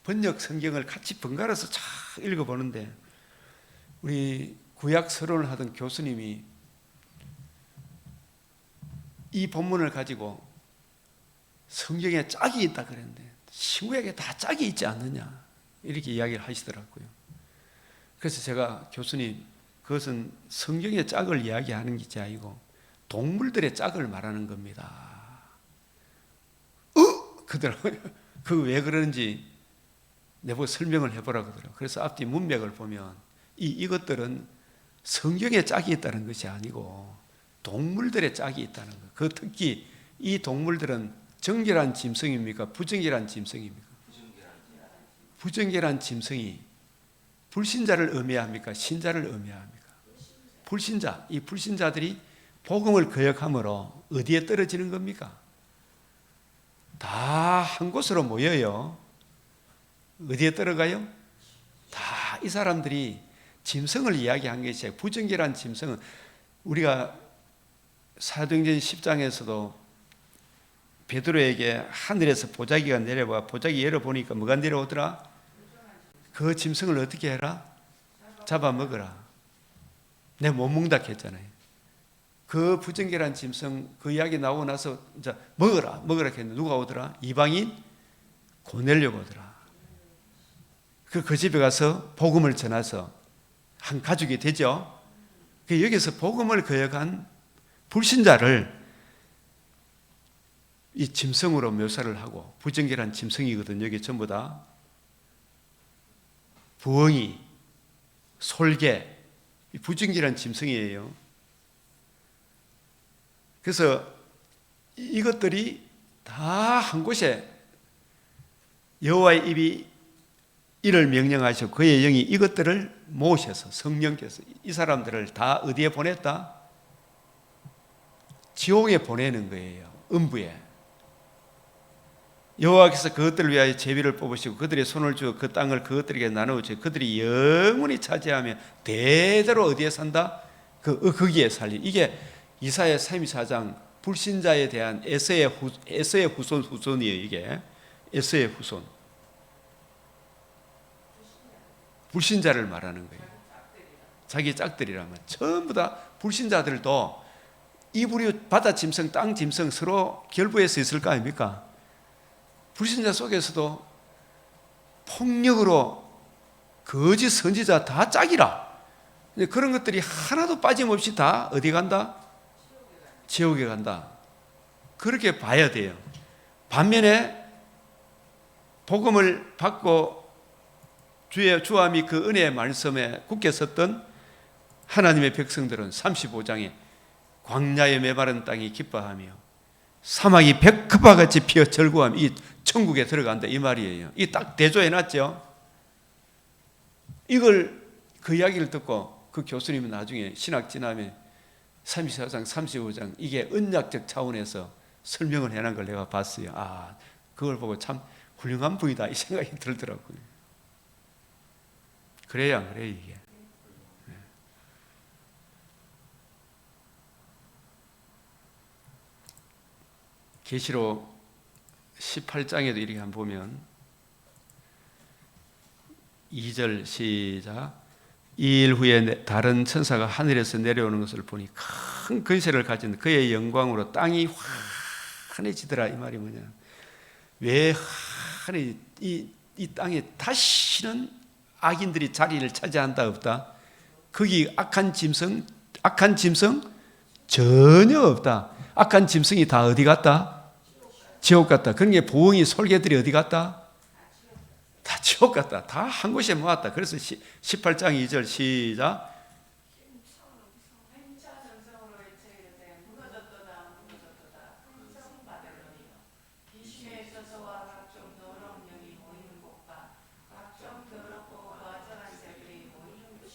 번역 성경을 같이 번갈아서 쫙 읽어보는데 우리 구약 서론을 하던 교수님이 이 본문을 가지고 성경에 짝이 있다 그랬는데 신구약에 다 짝이 있지 않느냐 이렇게 이야기를 하시더라고요. 그래서 제가 교수님 그것은 성경의 짝을 이야기하는 것이 아니고 동물들의 짝을 말하는 겁니다. 그러더라고요. 그 왜 그러는지 내보고 설명을 해보라고 그러더라고요. 그래서 앞뒤 문맥을 보면 이것들은 성경의 짝이 있다는 것이 아니고 동물들의 짝이 있다는 것. 그 특히 이 동물들은 정결한 짐승입니까? 부정결한 짐승입니까? 부정결한 짐승이 불신자를 의미합니까? 신자를 의미합니까? 불신자. 이 불신자들이 복음을 거역함으로 어디에 떨어지는 겁니까? 다 한 곳으로 모여요. 어디에 떨어가요? 다 이 사람들이 짐승을 이야기한 것이 부정결한 짐승은 우리가 사도행전 10장에서도 베드로에게 하늘에서 보자기가 내려와 보자기 열어보니까 뭐가 내려오더라? 그 짐승을 어떻게 해라? 잡아먹어라. 내가 못 먹는다 했잖아요. 그 부정결한 짐승 그 이야기 나오고 나서 이제 먹어라 했는데 누가 오더라? 이방인 고넬료가 오더라. 그 집에 가서 복음을 전해서 한 가족이 되죠. 여기서 복음을 거역한 불신자를 이 짐승으로 묘사를 하고 부정결한 짐승이거든요. 여기 전부 다 부엉이, 솔개, 부정결한 짐승이에요. 그래서 이것들이 다 한 곳에 여호와의 입이 이를 명령하시고 그의 영이 이것들을 모으셔서 성령께서 이 사람들을 다 어디에 보냈다? 지옥에 보내는 거예요. 음부에. 여호와께서 그것들을 위하여 제비를 뽑으시고 그들의 손을 주어 그 땅을 그것들에게 나누어주고 그들이 영원히 차지하며 대대로 어디에 산다? 거기에 살리. 이게 이사야 34장 불신자에 대한 에서의 후손이에요. 이게 에서의 후손. 불신자를 말하는 거예요. 자기 짝들이라면 전부 다 불신자들도 이불이 바다 짐승, 땅 짐승 서로 결부해서 있을 거 아닙니까? 불신자 속에서도 폭력으로 거짓 선지자 다 짝이라. 그런 것들이 하나도 빠짐없이 다 어디 간다? 지옥에 간다. 그렇게 봐야 돼요. 반면에 복음을 받고 주의 주함이 그 은혜의 말씀에 굳게 섰던 하나님의 백성들은 35장에 광야의 메마른 땅이 기뻐하며 사막이 백합화 같이 피어 절구하며 이 천국에 들어간다 이 말이에요. 이 딱 대조해놨죠. 이걸 그 이야기를 듣고 그 교수님은 나중에 신학 진함에 34장 35장 이게 언약적 차원에서 설명을 해놓은 걸 내가 봤어요. 아, 그걸 보고 참 훌륭한 분이다 이 생각이 들더라고요. 그래야 안 그래요 이게. 계시록 18장에도 이렇게 한번 보면 2절 시작. 이 일 후에 다른 천사가 하늘에서 내려오는 것을 보니 큰 근세를 가진 그의 영광으로 땅이 환해지더라. 이 말이 뭐냐? 왜 이 땅에 다시는 악인들이 자리를 차지한다 없다? 거기 악한 짐승 전혀 없다. 악한 짐승이 다 어디 갔다? 지옥 갔다. 그러니까 부엉이 솔개들이 어디 갔다? 다 지옥 갔다. 다 한 곳에 모았다. 그래서 18장 2절 시작.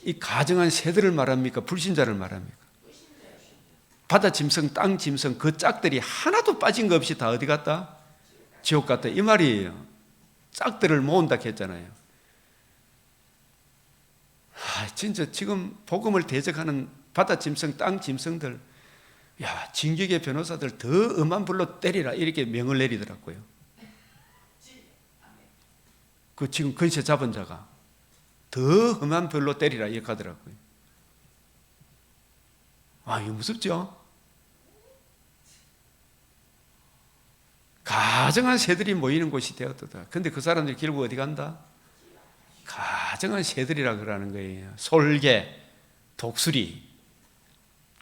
이 가정한 새들을 말합니까? 불신자를 말합니까? 바다 짐승, 땅 짐승, 그 짝들이 하나도 빠진 거 없이 다 어디 갔다? 지옥 갔다. 이 말이에요. 짝들을 모은다 했잖아요. 진짜 지금 복음을 대적하는 바다 짐승, 땅 짐승들, 야, 진격의 변호사들 더 엄한 불로 때리라 이렇게 명을 내리더라고요. 그 지금 근세 잡은 자가 더 험한 벌로 때리라 이렇게 하더라고요. 이거 무섭죠? 가정한 새들이 모이는 곳이 되었다. 근데 그 사람들이 결국 어디 간다? 가정한 새들이라 그러는 거예요. 솔개, 독수리,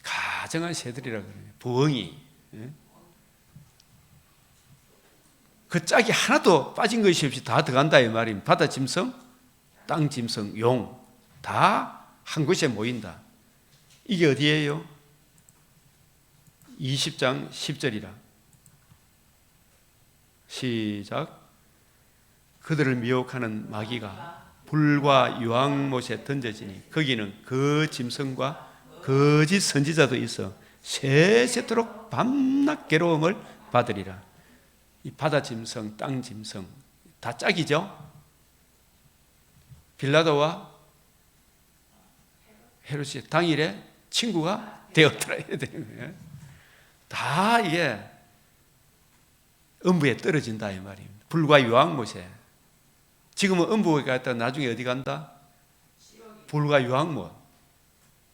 가정한 새들이라 그래요. 부엉이. 그 짝이 하나도 빠진 것이 없이 다 들어간다 이 말입니다. 바다 짐승, 땅 짐승, 용 다 한 곳에 모인다. 이게 어디예요? 20장 10절이라. 시작. 그들을 미혹하는 마귀가 불과 유황못에 던져지니 거기는 그 짐승과 거짓 선지자도 있어 세세토록 밤낮 괴로움을 받으리라. 이 바다 짐승, 땅 짐승 다 짝이죠? 빌라도와 헤롯이 당일에 친구가 되었더라 해야 되는 거예요. 다 이게 음부에 떨어진다 이 말입니다. 불과 유황못에. 지금은 음부에 갔다 나중에 어디 간다? 불과 유황못.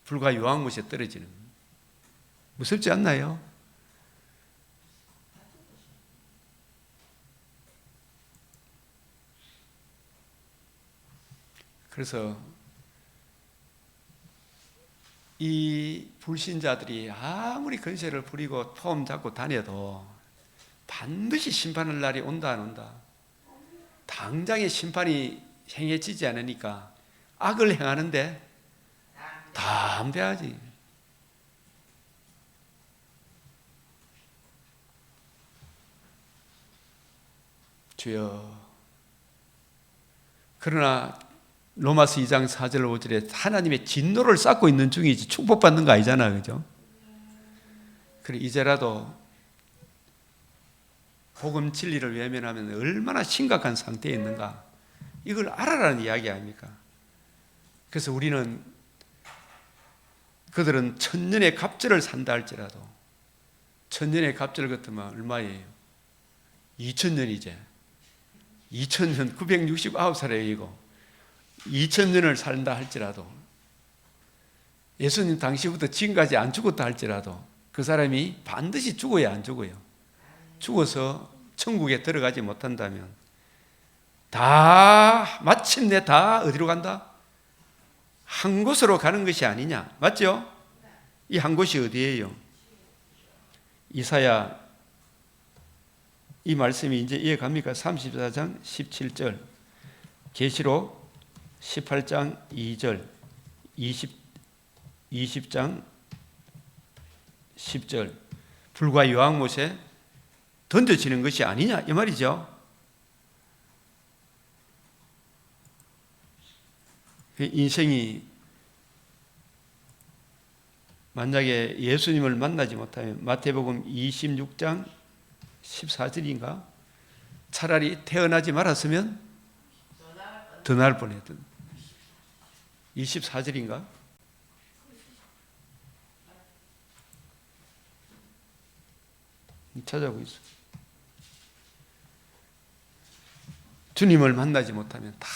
불과 유황못에 떨어지는. 무섭지 않나요? 그래서 이 불신자들이 아무리 권세를 부리고 폼 잡고 다녀도 반드시 심판할 날이 온다 안 온다? 당장의 심판이 행해지지 않으니까 악을 행하는데 담대하지. 주여. 그러나 로마서 2장 4절 5절에 하나님의 진노를 쌓고 있는 중이지 축복받는 거 아니잖아, 그죠? 그래 이제라도 복음 진리를 외면하면 얼마나 심각한 상태에 있는가 이걸 알아라는 이야기 아닙니까? 그래서 우리는 그들은 천년의 갑절을 산다 할지라도 천년의 갑절 같으면 얼마예요? 2000년이제 2000년 969살에 이고 2000년을 산다 할지라도 예수님 당시부터 지금까지 안 죽었다 할지라도 그 사람이 반드시 죽어야 안 죽어요. 죽어서 천국에 들어가지 못한다면 다 마침내 다 어디로 간다? 한 곳으로 가는 것이 아니냐. 맞죠? 이 한 곳이 어디예요? 이사야 이 말씀이 이제 이해갑니까? 34장 17절 계시록 18장 2절 20장 10절 불과 유황못에 던져지는 것이 아니냐 이 말이죠. 인생이 만약에 예수님을 만나지 못하면 마태복음 26장 14절인가 차라리 태어나지 말았으면 더 나을 뻔했던 24절인가 찾아보고 있어. 주님을 만나지 못하면 다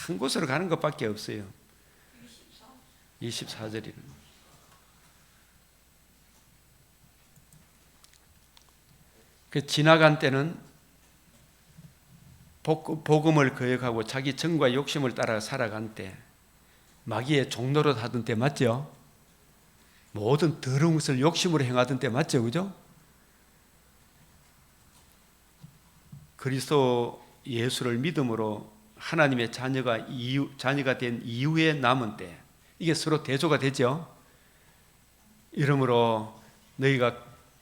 한 곳으로 가는 것밖에 없어요. 24절이는. 그 지나간 때는 복음을 거역하고 자기 정과 욕심을 따라 살아간 때, 마귀의 종노릇 하던 때 맞죠? 모든 더러운 것을 욕심으로 행하던 때 맞죠? 그죠? 그리스도 예수를 믿음으로 하나님의 자녀가 된 이후에 남은 때, 이게 서로 대조가 되죠? 이러므로 너희가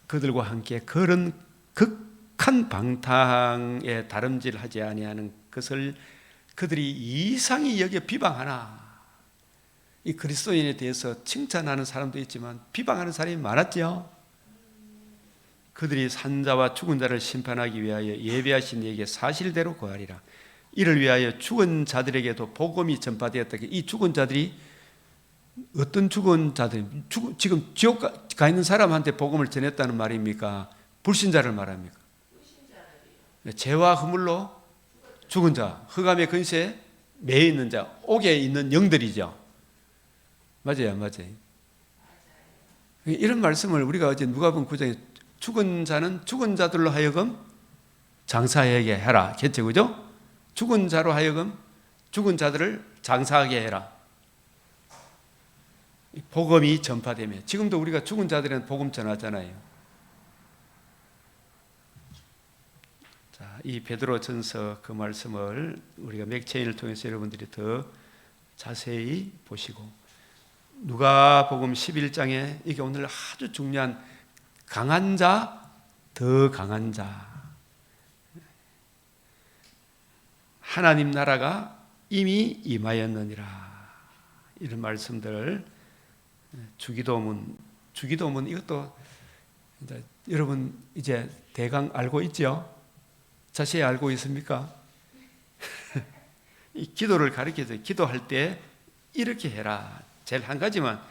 그들과 함께 그런 극한 방탕에 다름질하지 아니하는 것을 그들이 이상히 여겨 비방하나. 이 그리스도인에 대해서 칭찬하는 사람도 있지만 비방하는 사람이 많았죠. 그들이 산자와 죽은 자를 심판하기 위하여 예비하신 이에게 사실대로 거하리라. 이를 위하여 죽은 자들에게도 복음이 전파되었다. 이 죽은 자들이 어떤 죽은 자들, 지금 지옥 가 있는 사람한테 복음을 전했다는 말입니까? 불신자를 말합니까? 죄와 허물로 죽은 자, 흑암의 근세에 매여 있는 자, 옥에 있는 영들이죠. 맞아요, 맞아요. 이런 말씀을 우리가 어제 누가복음 9장에 죽은 자는 죽은 자들로 하여금 장사하게 해라 했죠, 그죠? 죽은 자로 하여금 죽은 자들을 장사하게 해라. 복음이 전파되면, 지금도 우리가 죽은 자들은 복음 전하잖아요. 자, 이 베드로전서 그 말씀을 우리가 맥체인을 통해서 여러분들이 더 자세히 보시고, 누가복음 11장에 이게 오늘 아주 중요한 강한 자, 더 강한 자, 하나님 나라가 이미 임하였느니라, 이런 말씀들. 주기도문 이것도 이제 여러분 이제 대강 알고 있죠? 자세히 알고 있습니까? 이 기도를 가르쳐서 기도할 때 이렇게 해라. 제일 한 가지만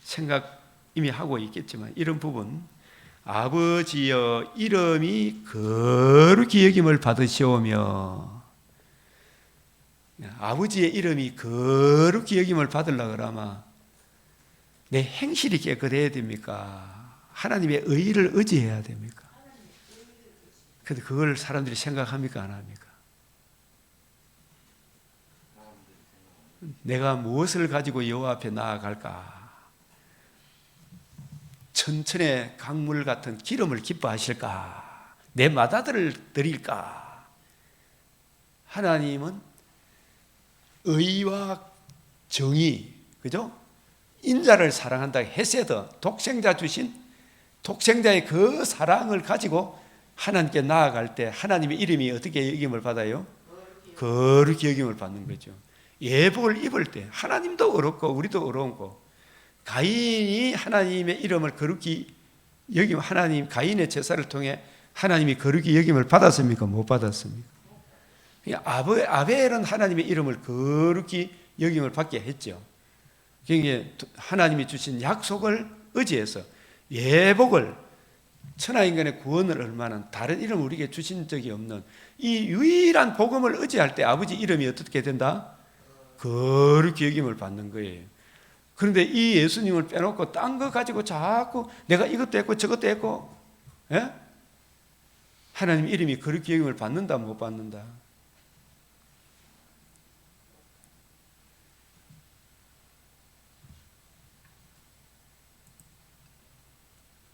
생각 이미 하고 있겠지만, 이런 부분, 아버지여 이름이 거룩히 여김을 받으시오며, 아버지의 이름이 거룩히 여김을 받으려고 그러면 내 행실이 깨끗해야 됩니까? 하나님의 의를 의지해야 됩니까? 근데 그걸 사람들이 생각합니까? 안 합니까? 내가 무엇을 가지고 여호와 앞에 나아갈까? 천천의 강물 같은 기름을 기뻐하실까? 내 맏아들을 드릴까? 하나님은 의와 정의, 그죠? 인자를 사랑한다. 헤세드, 독생자 주신 독생자의 그 사랑을 가지고 하나님께 나아갈 때 하나님의 이름이 어떻게 여김을 받아요? 거룩히 여김을 받는 거죠. 예복을 입을 때 하나님도 어렵고 우리도 어려운고, 가인이 하나님의 이름을 거룩히 여김, 하나님 가인의 제사를 통해 하나님이 거룩히 여김을 받았습니까? 못 받았습니까? 아벨은 하나님의 이름을 거룩히 여김을 받게 했죠. 그러니까 하나님이 주신 약속을 의지해서 예복을, 천하인간의 구원을 얼마는 다른 이름을 우리에게 주신 적이 없는 이 유일한 복음을 의지할 때 아버지 이름이 어떻게 된다? 거룩히 여김을 받는 거예요. 그런데 이 예수님을 빼놓고 딴 거 가지고 자꾸 내가 이것도 했고 저것도 했고, 예? 하나님 이름이 거룩히 여김을 받는다 못 받는다?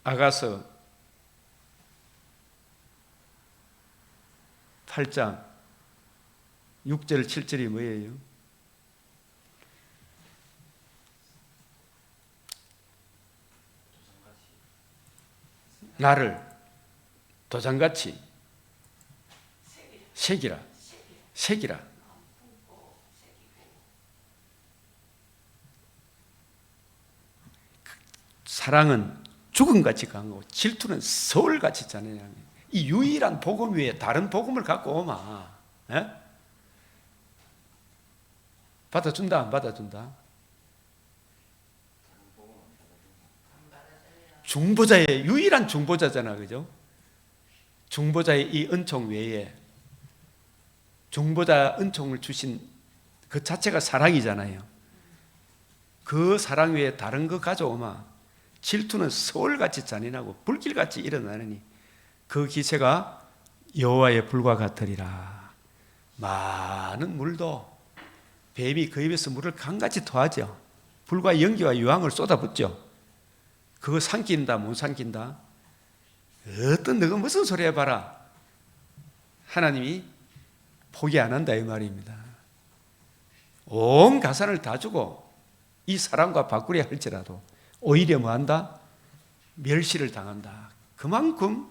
아가서 8장 6절 7절이 뭐예요? 나를 도장같이 새기라. 사랑은 죽음같이 강하고 질투는 서울같이 잔인하니, 이 유일한 복음 외에 다른 복음을 갖고 오마. 에? 받아준다 안 받아준다? 중보자의 유일한 중보자잖아, 그죠? 중보자의 이 은총 외에 중보자 은총을 주신 그 자체가 사랑이잖아요. 그 사랑 외에 다른 거 가져오마. 질투는 서울같이 잔인하고 불길같이 일어나느니 그 기세가 여호와의 불과 같으리라. 많은 물도 뱀이 그 입에서 물을 강같이 토하죠. 불과 연기와 유황을 쏟아붓죠. 그거 삼킨다 못 삼킨다? 어떤 너가 무슨 소리 해봐라. 하나님이 포기 안 한다 이 말입니다. 온 가산을 다 주고 이 사람과 바꾸려 할지라도 오히려 뭐한다? 멸시를 당한다. 그만큼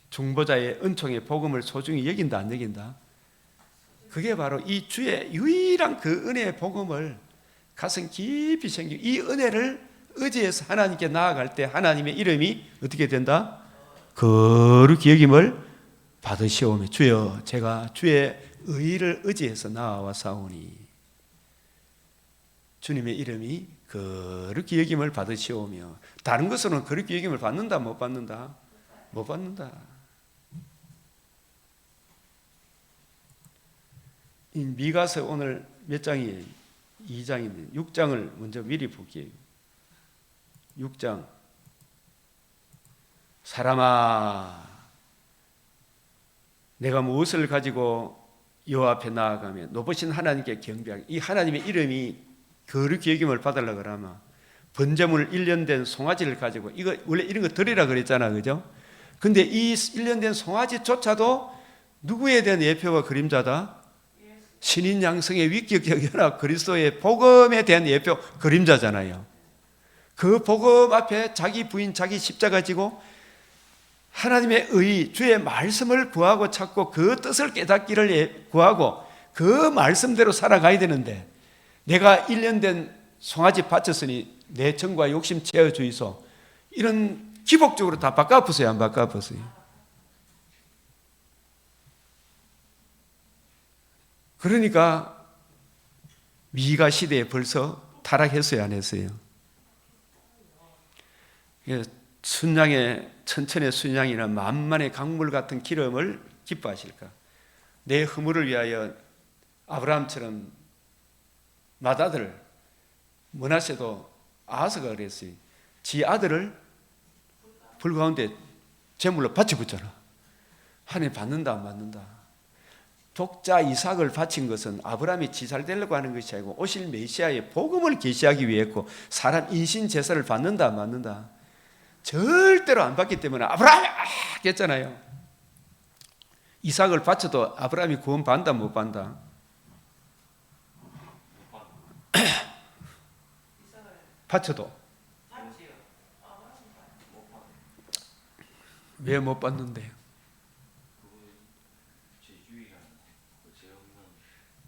중보자의 은총의 복음을 소중히 여긴다 안 여긴다? 그게 바로 이 주의 유일한 그 은혜의 복음을 가슴 깊이 챙기고 이 은혜를 의지해서 하나님께 나아갈 때 하나님의 이름이 어떻게 된다? 거룩히 여김을 받으시오며 주여 제가 주의 의를 의지해서 나아와 사오니 주님의 이름이 거룩히 여김을 받으시오며 다른 것으로는 거룩히 여김을 받는다 못 받는다? 못 받는다. 이 미가서 오늘 몇 장이에요? 2장인데 6장을 먼저 미리 볼게요. 6장 사람아 내가 무엇을 가지고 여호와 앞에 나아가며 높으신 하나님께 경배하기. 이 하나님의 이름이 거룩히 여김을 받으려고 그러면 번제물 1년 된 송아지를 가지고 이거 원래 이런 거 드리라 그랬잖아 그죠? 근데 이 1년 된 송아지조차도 누구에 대한 예표와 그림자다? 신인 양성의 위격적 연합 그리스도의 복음에 대한 예표 그림자잖아요. 그 복음 앞에 자기 부인 자기 십자가 지고 하나님의 의 주의 말씀을 구하고 찾고 그 뜻을 깨닫기를 구하고 그 말씀대로 살아가야 되는데 내가 1년 된 송아지 바쳤으니 내 정과 욕심 채워 주이소. 이런 기복적으로 다 바꿔보세요 안 바꿔보세요? 그러니까 미가 시대에 벌써 타락했어요 안 했어요? 순양의 천천의 순양이나 만만의 강물 같은 기름을 기뻐하실까? 내 허물을 위하여 아브라함처럼 맏아들 므낫세도 아하스가 그랬어요. 지 아들을 불 가운데 제물로 바쳐붙잖아. 하나님 받는다 안 받는다? 독자 이삭을 바친 것은 아브라함이 지살되려고 하는 것이 아니고 오실 메시아의 복음을 계시하기 위했고 사람 인신 제사를 받는다 안 받는다? 절대로 안 받기 때문에 아브라함이 했잖아요. 이삭을 바쳐도 아브라함이 구원 받는다 못 받는다? 바쳐도 왜 못 받는데요?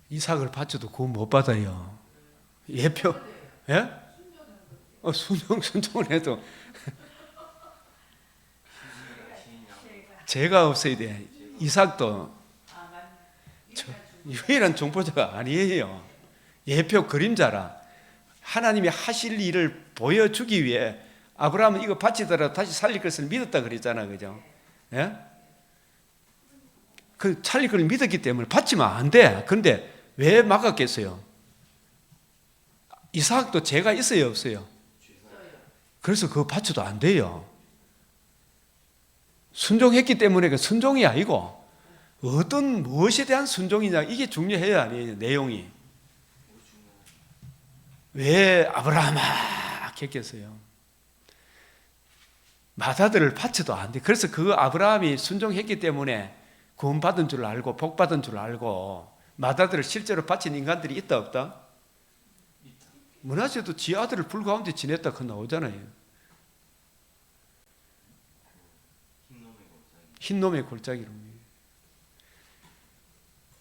이삭을 바쳐도 구원 못 받아요. 예표, 예? 순종을 해도 죄가 없어야 돼. 이삭도 유일한 중보자가 아니에요. 예표 그림자라. 하나님이 하실 일을 보여주기 위해 아브라함은 이거 바치더라도 다시 살릴 것을 믿었다 그랬잖아, 그죠? 예? 그 살릴 것을 믿었기 때문에 바치면 안 돼. 그런데 왜 막았겠어요? 이삭도 죄가 있어요, 없어요? 그래서 그거 바쳐도 안 돼요. 순종했기 때문에 그 순종이 아니고 어떤 무엇에 대한 순종이냐 이게 중요해요 아니에요 내용이. 왜 아브라함아 했겠어요? 맏아들을 바쳐도 안 돼. 그래서 그 아브라함이 순종했기 때문에 구원받은 줄 알고 복받은 줄 알고 맏아들을 실제로 바친 인간들이 있다 없다? 므낫세도 지 아들을 불 가운데 지냈다 그 나오잖아요. 흰놈의 골짜기로.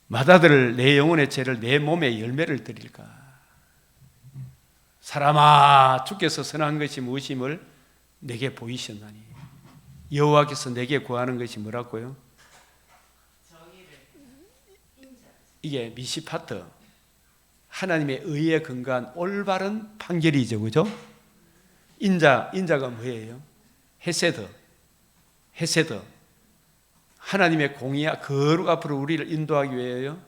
맏아들을 내 영혼의 죄를 내 몸의 열매를 드릴까? 사람아 주께서 선한 것이 무엇임을 내게 보이셨나니 여호와께서 내게 구하는 것이 뭐라고요? 이게 미시파트 하나님의 의에 근거한 올바른 판결이죠, 그죠? 인자가 뭐예요? 헤세드 하나님의 공의와 거룩 앞으로 우리를 인도하기 위하여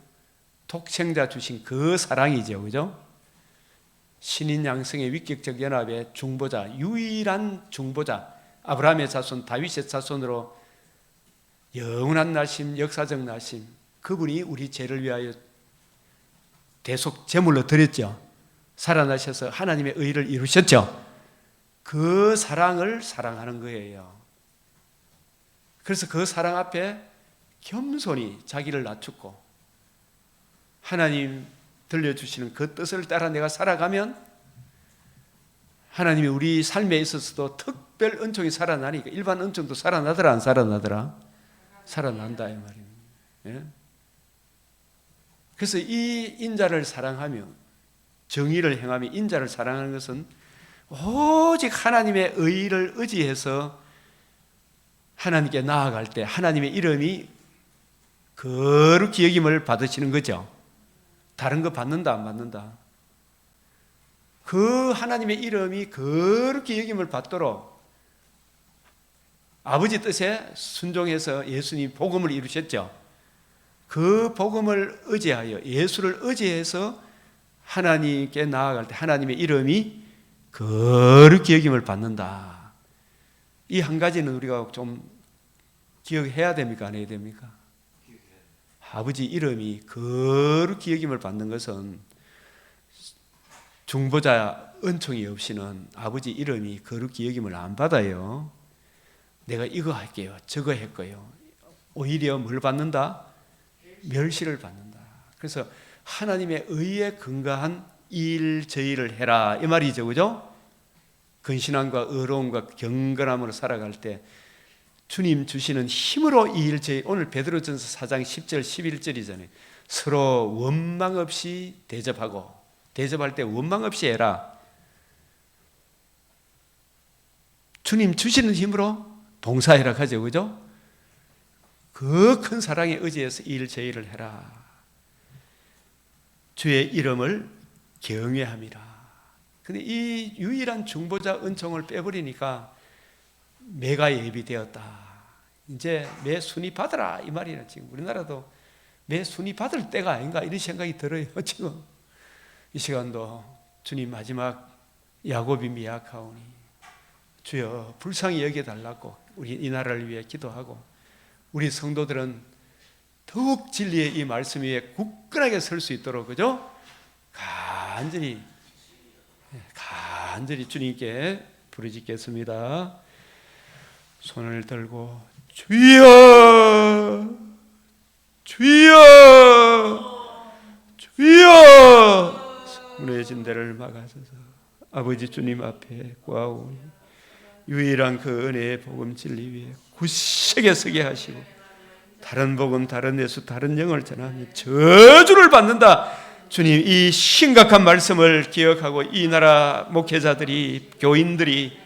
독생자 주신 그 사랑이죠, 그죠? 신인 양성의 위격적 연합의 중보자, 유일한 중보자, 아브라함의 자손, 다윗의 자손으로 영원한 나심, 역사적 나심, 그분이 우리 죄를 위하여 대속 제물로 드렸죠. 살아나셔서 하나님의 의를 이루셨죠. 그 사랑을 사랑하는 거예요. 그래서 그 사랑 앞에 겸손히 자기를 낮추고 하나님 들려주시는 그 뜻을 따라 내가 살아가면 하나님이 우리 삶에 있어서도 특별 은총이 살아나니까 일반 은총도 살아나더라 안 살아나더라? 살아난다 이 말입니다. 예? 그래서 이 인자를 사랑하며 정의를 행하며 인자를 사랑하는 것은 오직 하나님의 의를 의지해서 하나님께 나아갈 때 하나님의 이름이 거룩히 여김을 받으시는 거죠. 다른 거 받는다 안 받는다? 그 하나님의 이름이 거룩히 여김을 받도록 아버지 뜻에 순종해서 예수님 복음을 이루셨죠. 그 복음을 의지하여 예수를 의지해서 하나님께 나아갈 때 하나님의 이름이 거룩히 여김을 받는다. 이 한 가지는 우리가 좀 기억해야 됩니까? 안 해야 됩니까? 아버지 이름이 거룩히 여김을 받는 것은 중보자 은총이 없이는 아버지 이름이 거룩히 여김을 안 받아요. 내가 이거 할게요. 저거 했고요. 오히려 뭘 받는다? 멸시를 받는다. 그래서 하나님의 의에 근거한 일 저일을 해라 이 말이죠. 그죠? 근신함과 의로움과 경건함으로 살아갈 때 주님 주시는 힘으로 이 일 저일, 오늘 베드로전서 4장 10절 11절이잖아요. 서로 원망 없이 대접하고 대접할 때 원망 없이 해라. 주님 주시는 힘으로 봉사해라 하죠. 그죠? 그 큰 사랑에 의지해서 일 저일을 해라. 주의 이름을 경외함이라. 근데 이 유일한 중보자 은총을 빼버리니까 매가 예비되었다. 이제 매 순위 받으라 이 말이에요. 지금 우리나라도 매 순위 받을 때가 아닌가 이런 생각이 들어요. 지금 이 시간도 주님 마지막 야곱이 미약하오니 주여 불쌍히 여겨달라고 우리 이 나라를 위해 기도하고 우리 성도들은 더욱 진리의 이 말씀 위에 굳건하게 설 수 있도록 그죠? 간절히 주님께 부르짖겠습니다. 손을 들고 주여 주여 주여 무너진 데를 막아서서 아버지 주님 앞에 구하오니 유일한 그 은혜의 복음 진리 위에 굳세게 서게 하시고 다른 복음 다른 예수 다른 영을 전하며 저주를 받는다. 주님 이 심각한 말씀을 기억하고 이 나라 목회자들이 교인들이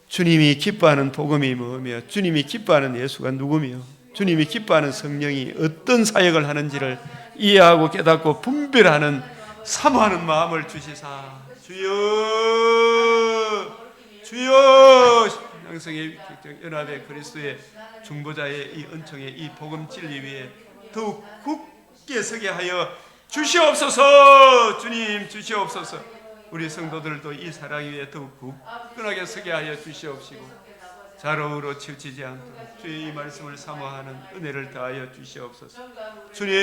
주님이 기뻐하는 복음이 뭐며 주님이 기뻐하는 예수가 누구며 주님이 기뻐하는 성령이 어떤 사역을 하는지를 이해하고 깨닫고 분별하는 사모하는 마음을 주시사 주여 주여 양성의 연합의 그리스도의 중보자의 이 은총의 이 복음 진리 위에 더욱 굳게 서게 하여 주시옵소서. 주님 주시옵소서. 우리 성도들도 이 사랑 위에 더욱 굳건하게 서게 하여 주시옵시고 좌로우로 치우치지 않도록 주의 이 말씀을 사모하는 은혜를 더하여 주시옵소서. 주님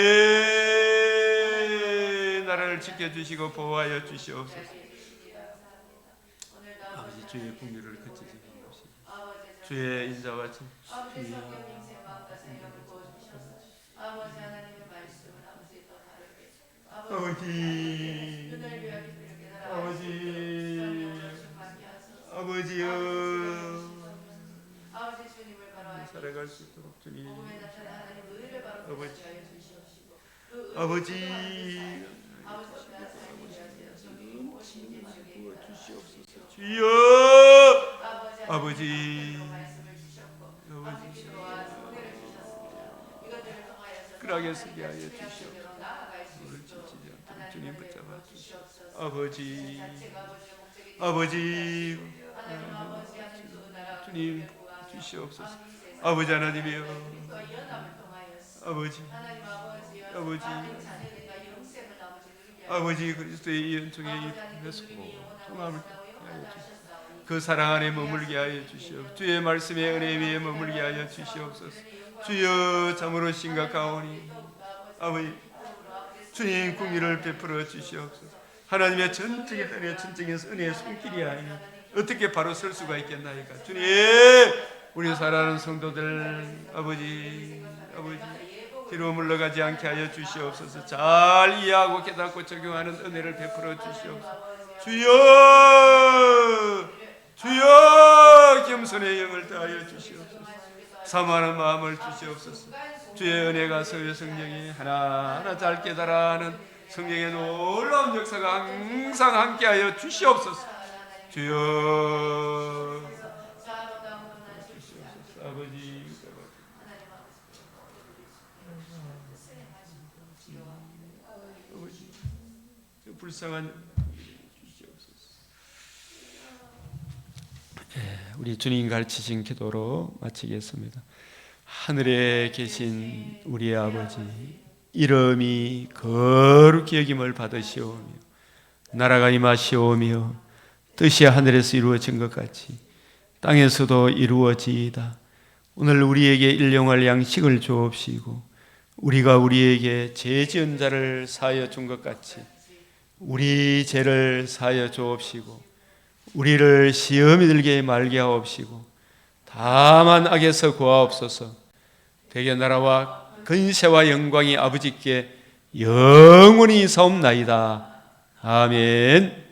나라를 지켜주시고 보호하여 주시옵소서. 아버지 주의 긍휼을 그치지 마옵시고 주의 인자와 주의 아버지요 살아갈 수 있도록 주님 아버지 주여 아버지 그러하게 서게 하여 주시옵소서. 주님 붙잡아 주시옵소서. 아버지 아버지 주님 주시옵소서. 아버지 하나님이여 아버지 아버지 아버지 그리스도의 이 은총의 이 회수고 통함을 하여 주시옵소서. 그 사랑 안에 머물게 하여 주시옵소서. 주의 말씀의 은혜 위에 머물게 하여 주시옵소서. 주여 참으로 심각하오니 아버지 주님 궁리를 베풀어 주시옵소서. 하나님의 전적인 은혜, 전적인 은혜의 손길이야. 어떻게 바로 설 수가 있겠나이까. 주님, 우리 사랑하는 성도들 아버지 뒤로 물러가지 않게 하여 주시옵소서. 잘 이해하고 깨닫고 적용하는 은혜를 베풀어 주시옵소서. 주여 겸손의 영을 다하여 주시옵소서. 사모하는 마음을 주시옵소서. 주의 은혜가 서의 성령이 하나하나 잘 깨달아하는 성령의 놀라운 역사가 항상 함께하여 주시옵소서. 주여 아버지 불쌍한 주시옵소서. 우리 주님 가르치신 기도로 마치겠습니다. 하늘에 계신 우리의 아버지, 이름이 거룩히 여김을 받으시오며 나라가 임하시오며 뜻이 하늘에서 이루어진 것 같이 땅에서도 이루어지이다. 오늘 우리에게 일용할 양식을 주옵시고 우리가 우리에게 죄 지은 자를 사하여 준 것 같이 우리 죄를 사하여 주옵시고 우리를 시험에 들게 말게 하옵시고 다만 악에서 구하옵소서. 대개 나라와 근세와 영광이 아버지께 영원히 사옵나이다. 아멘.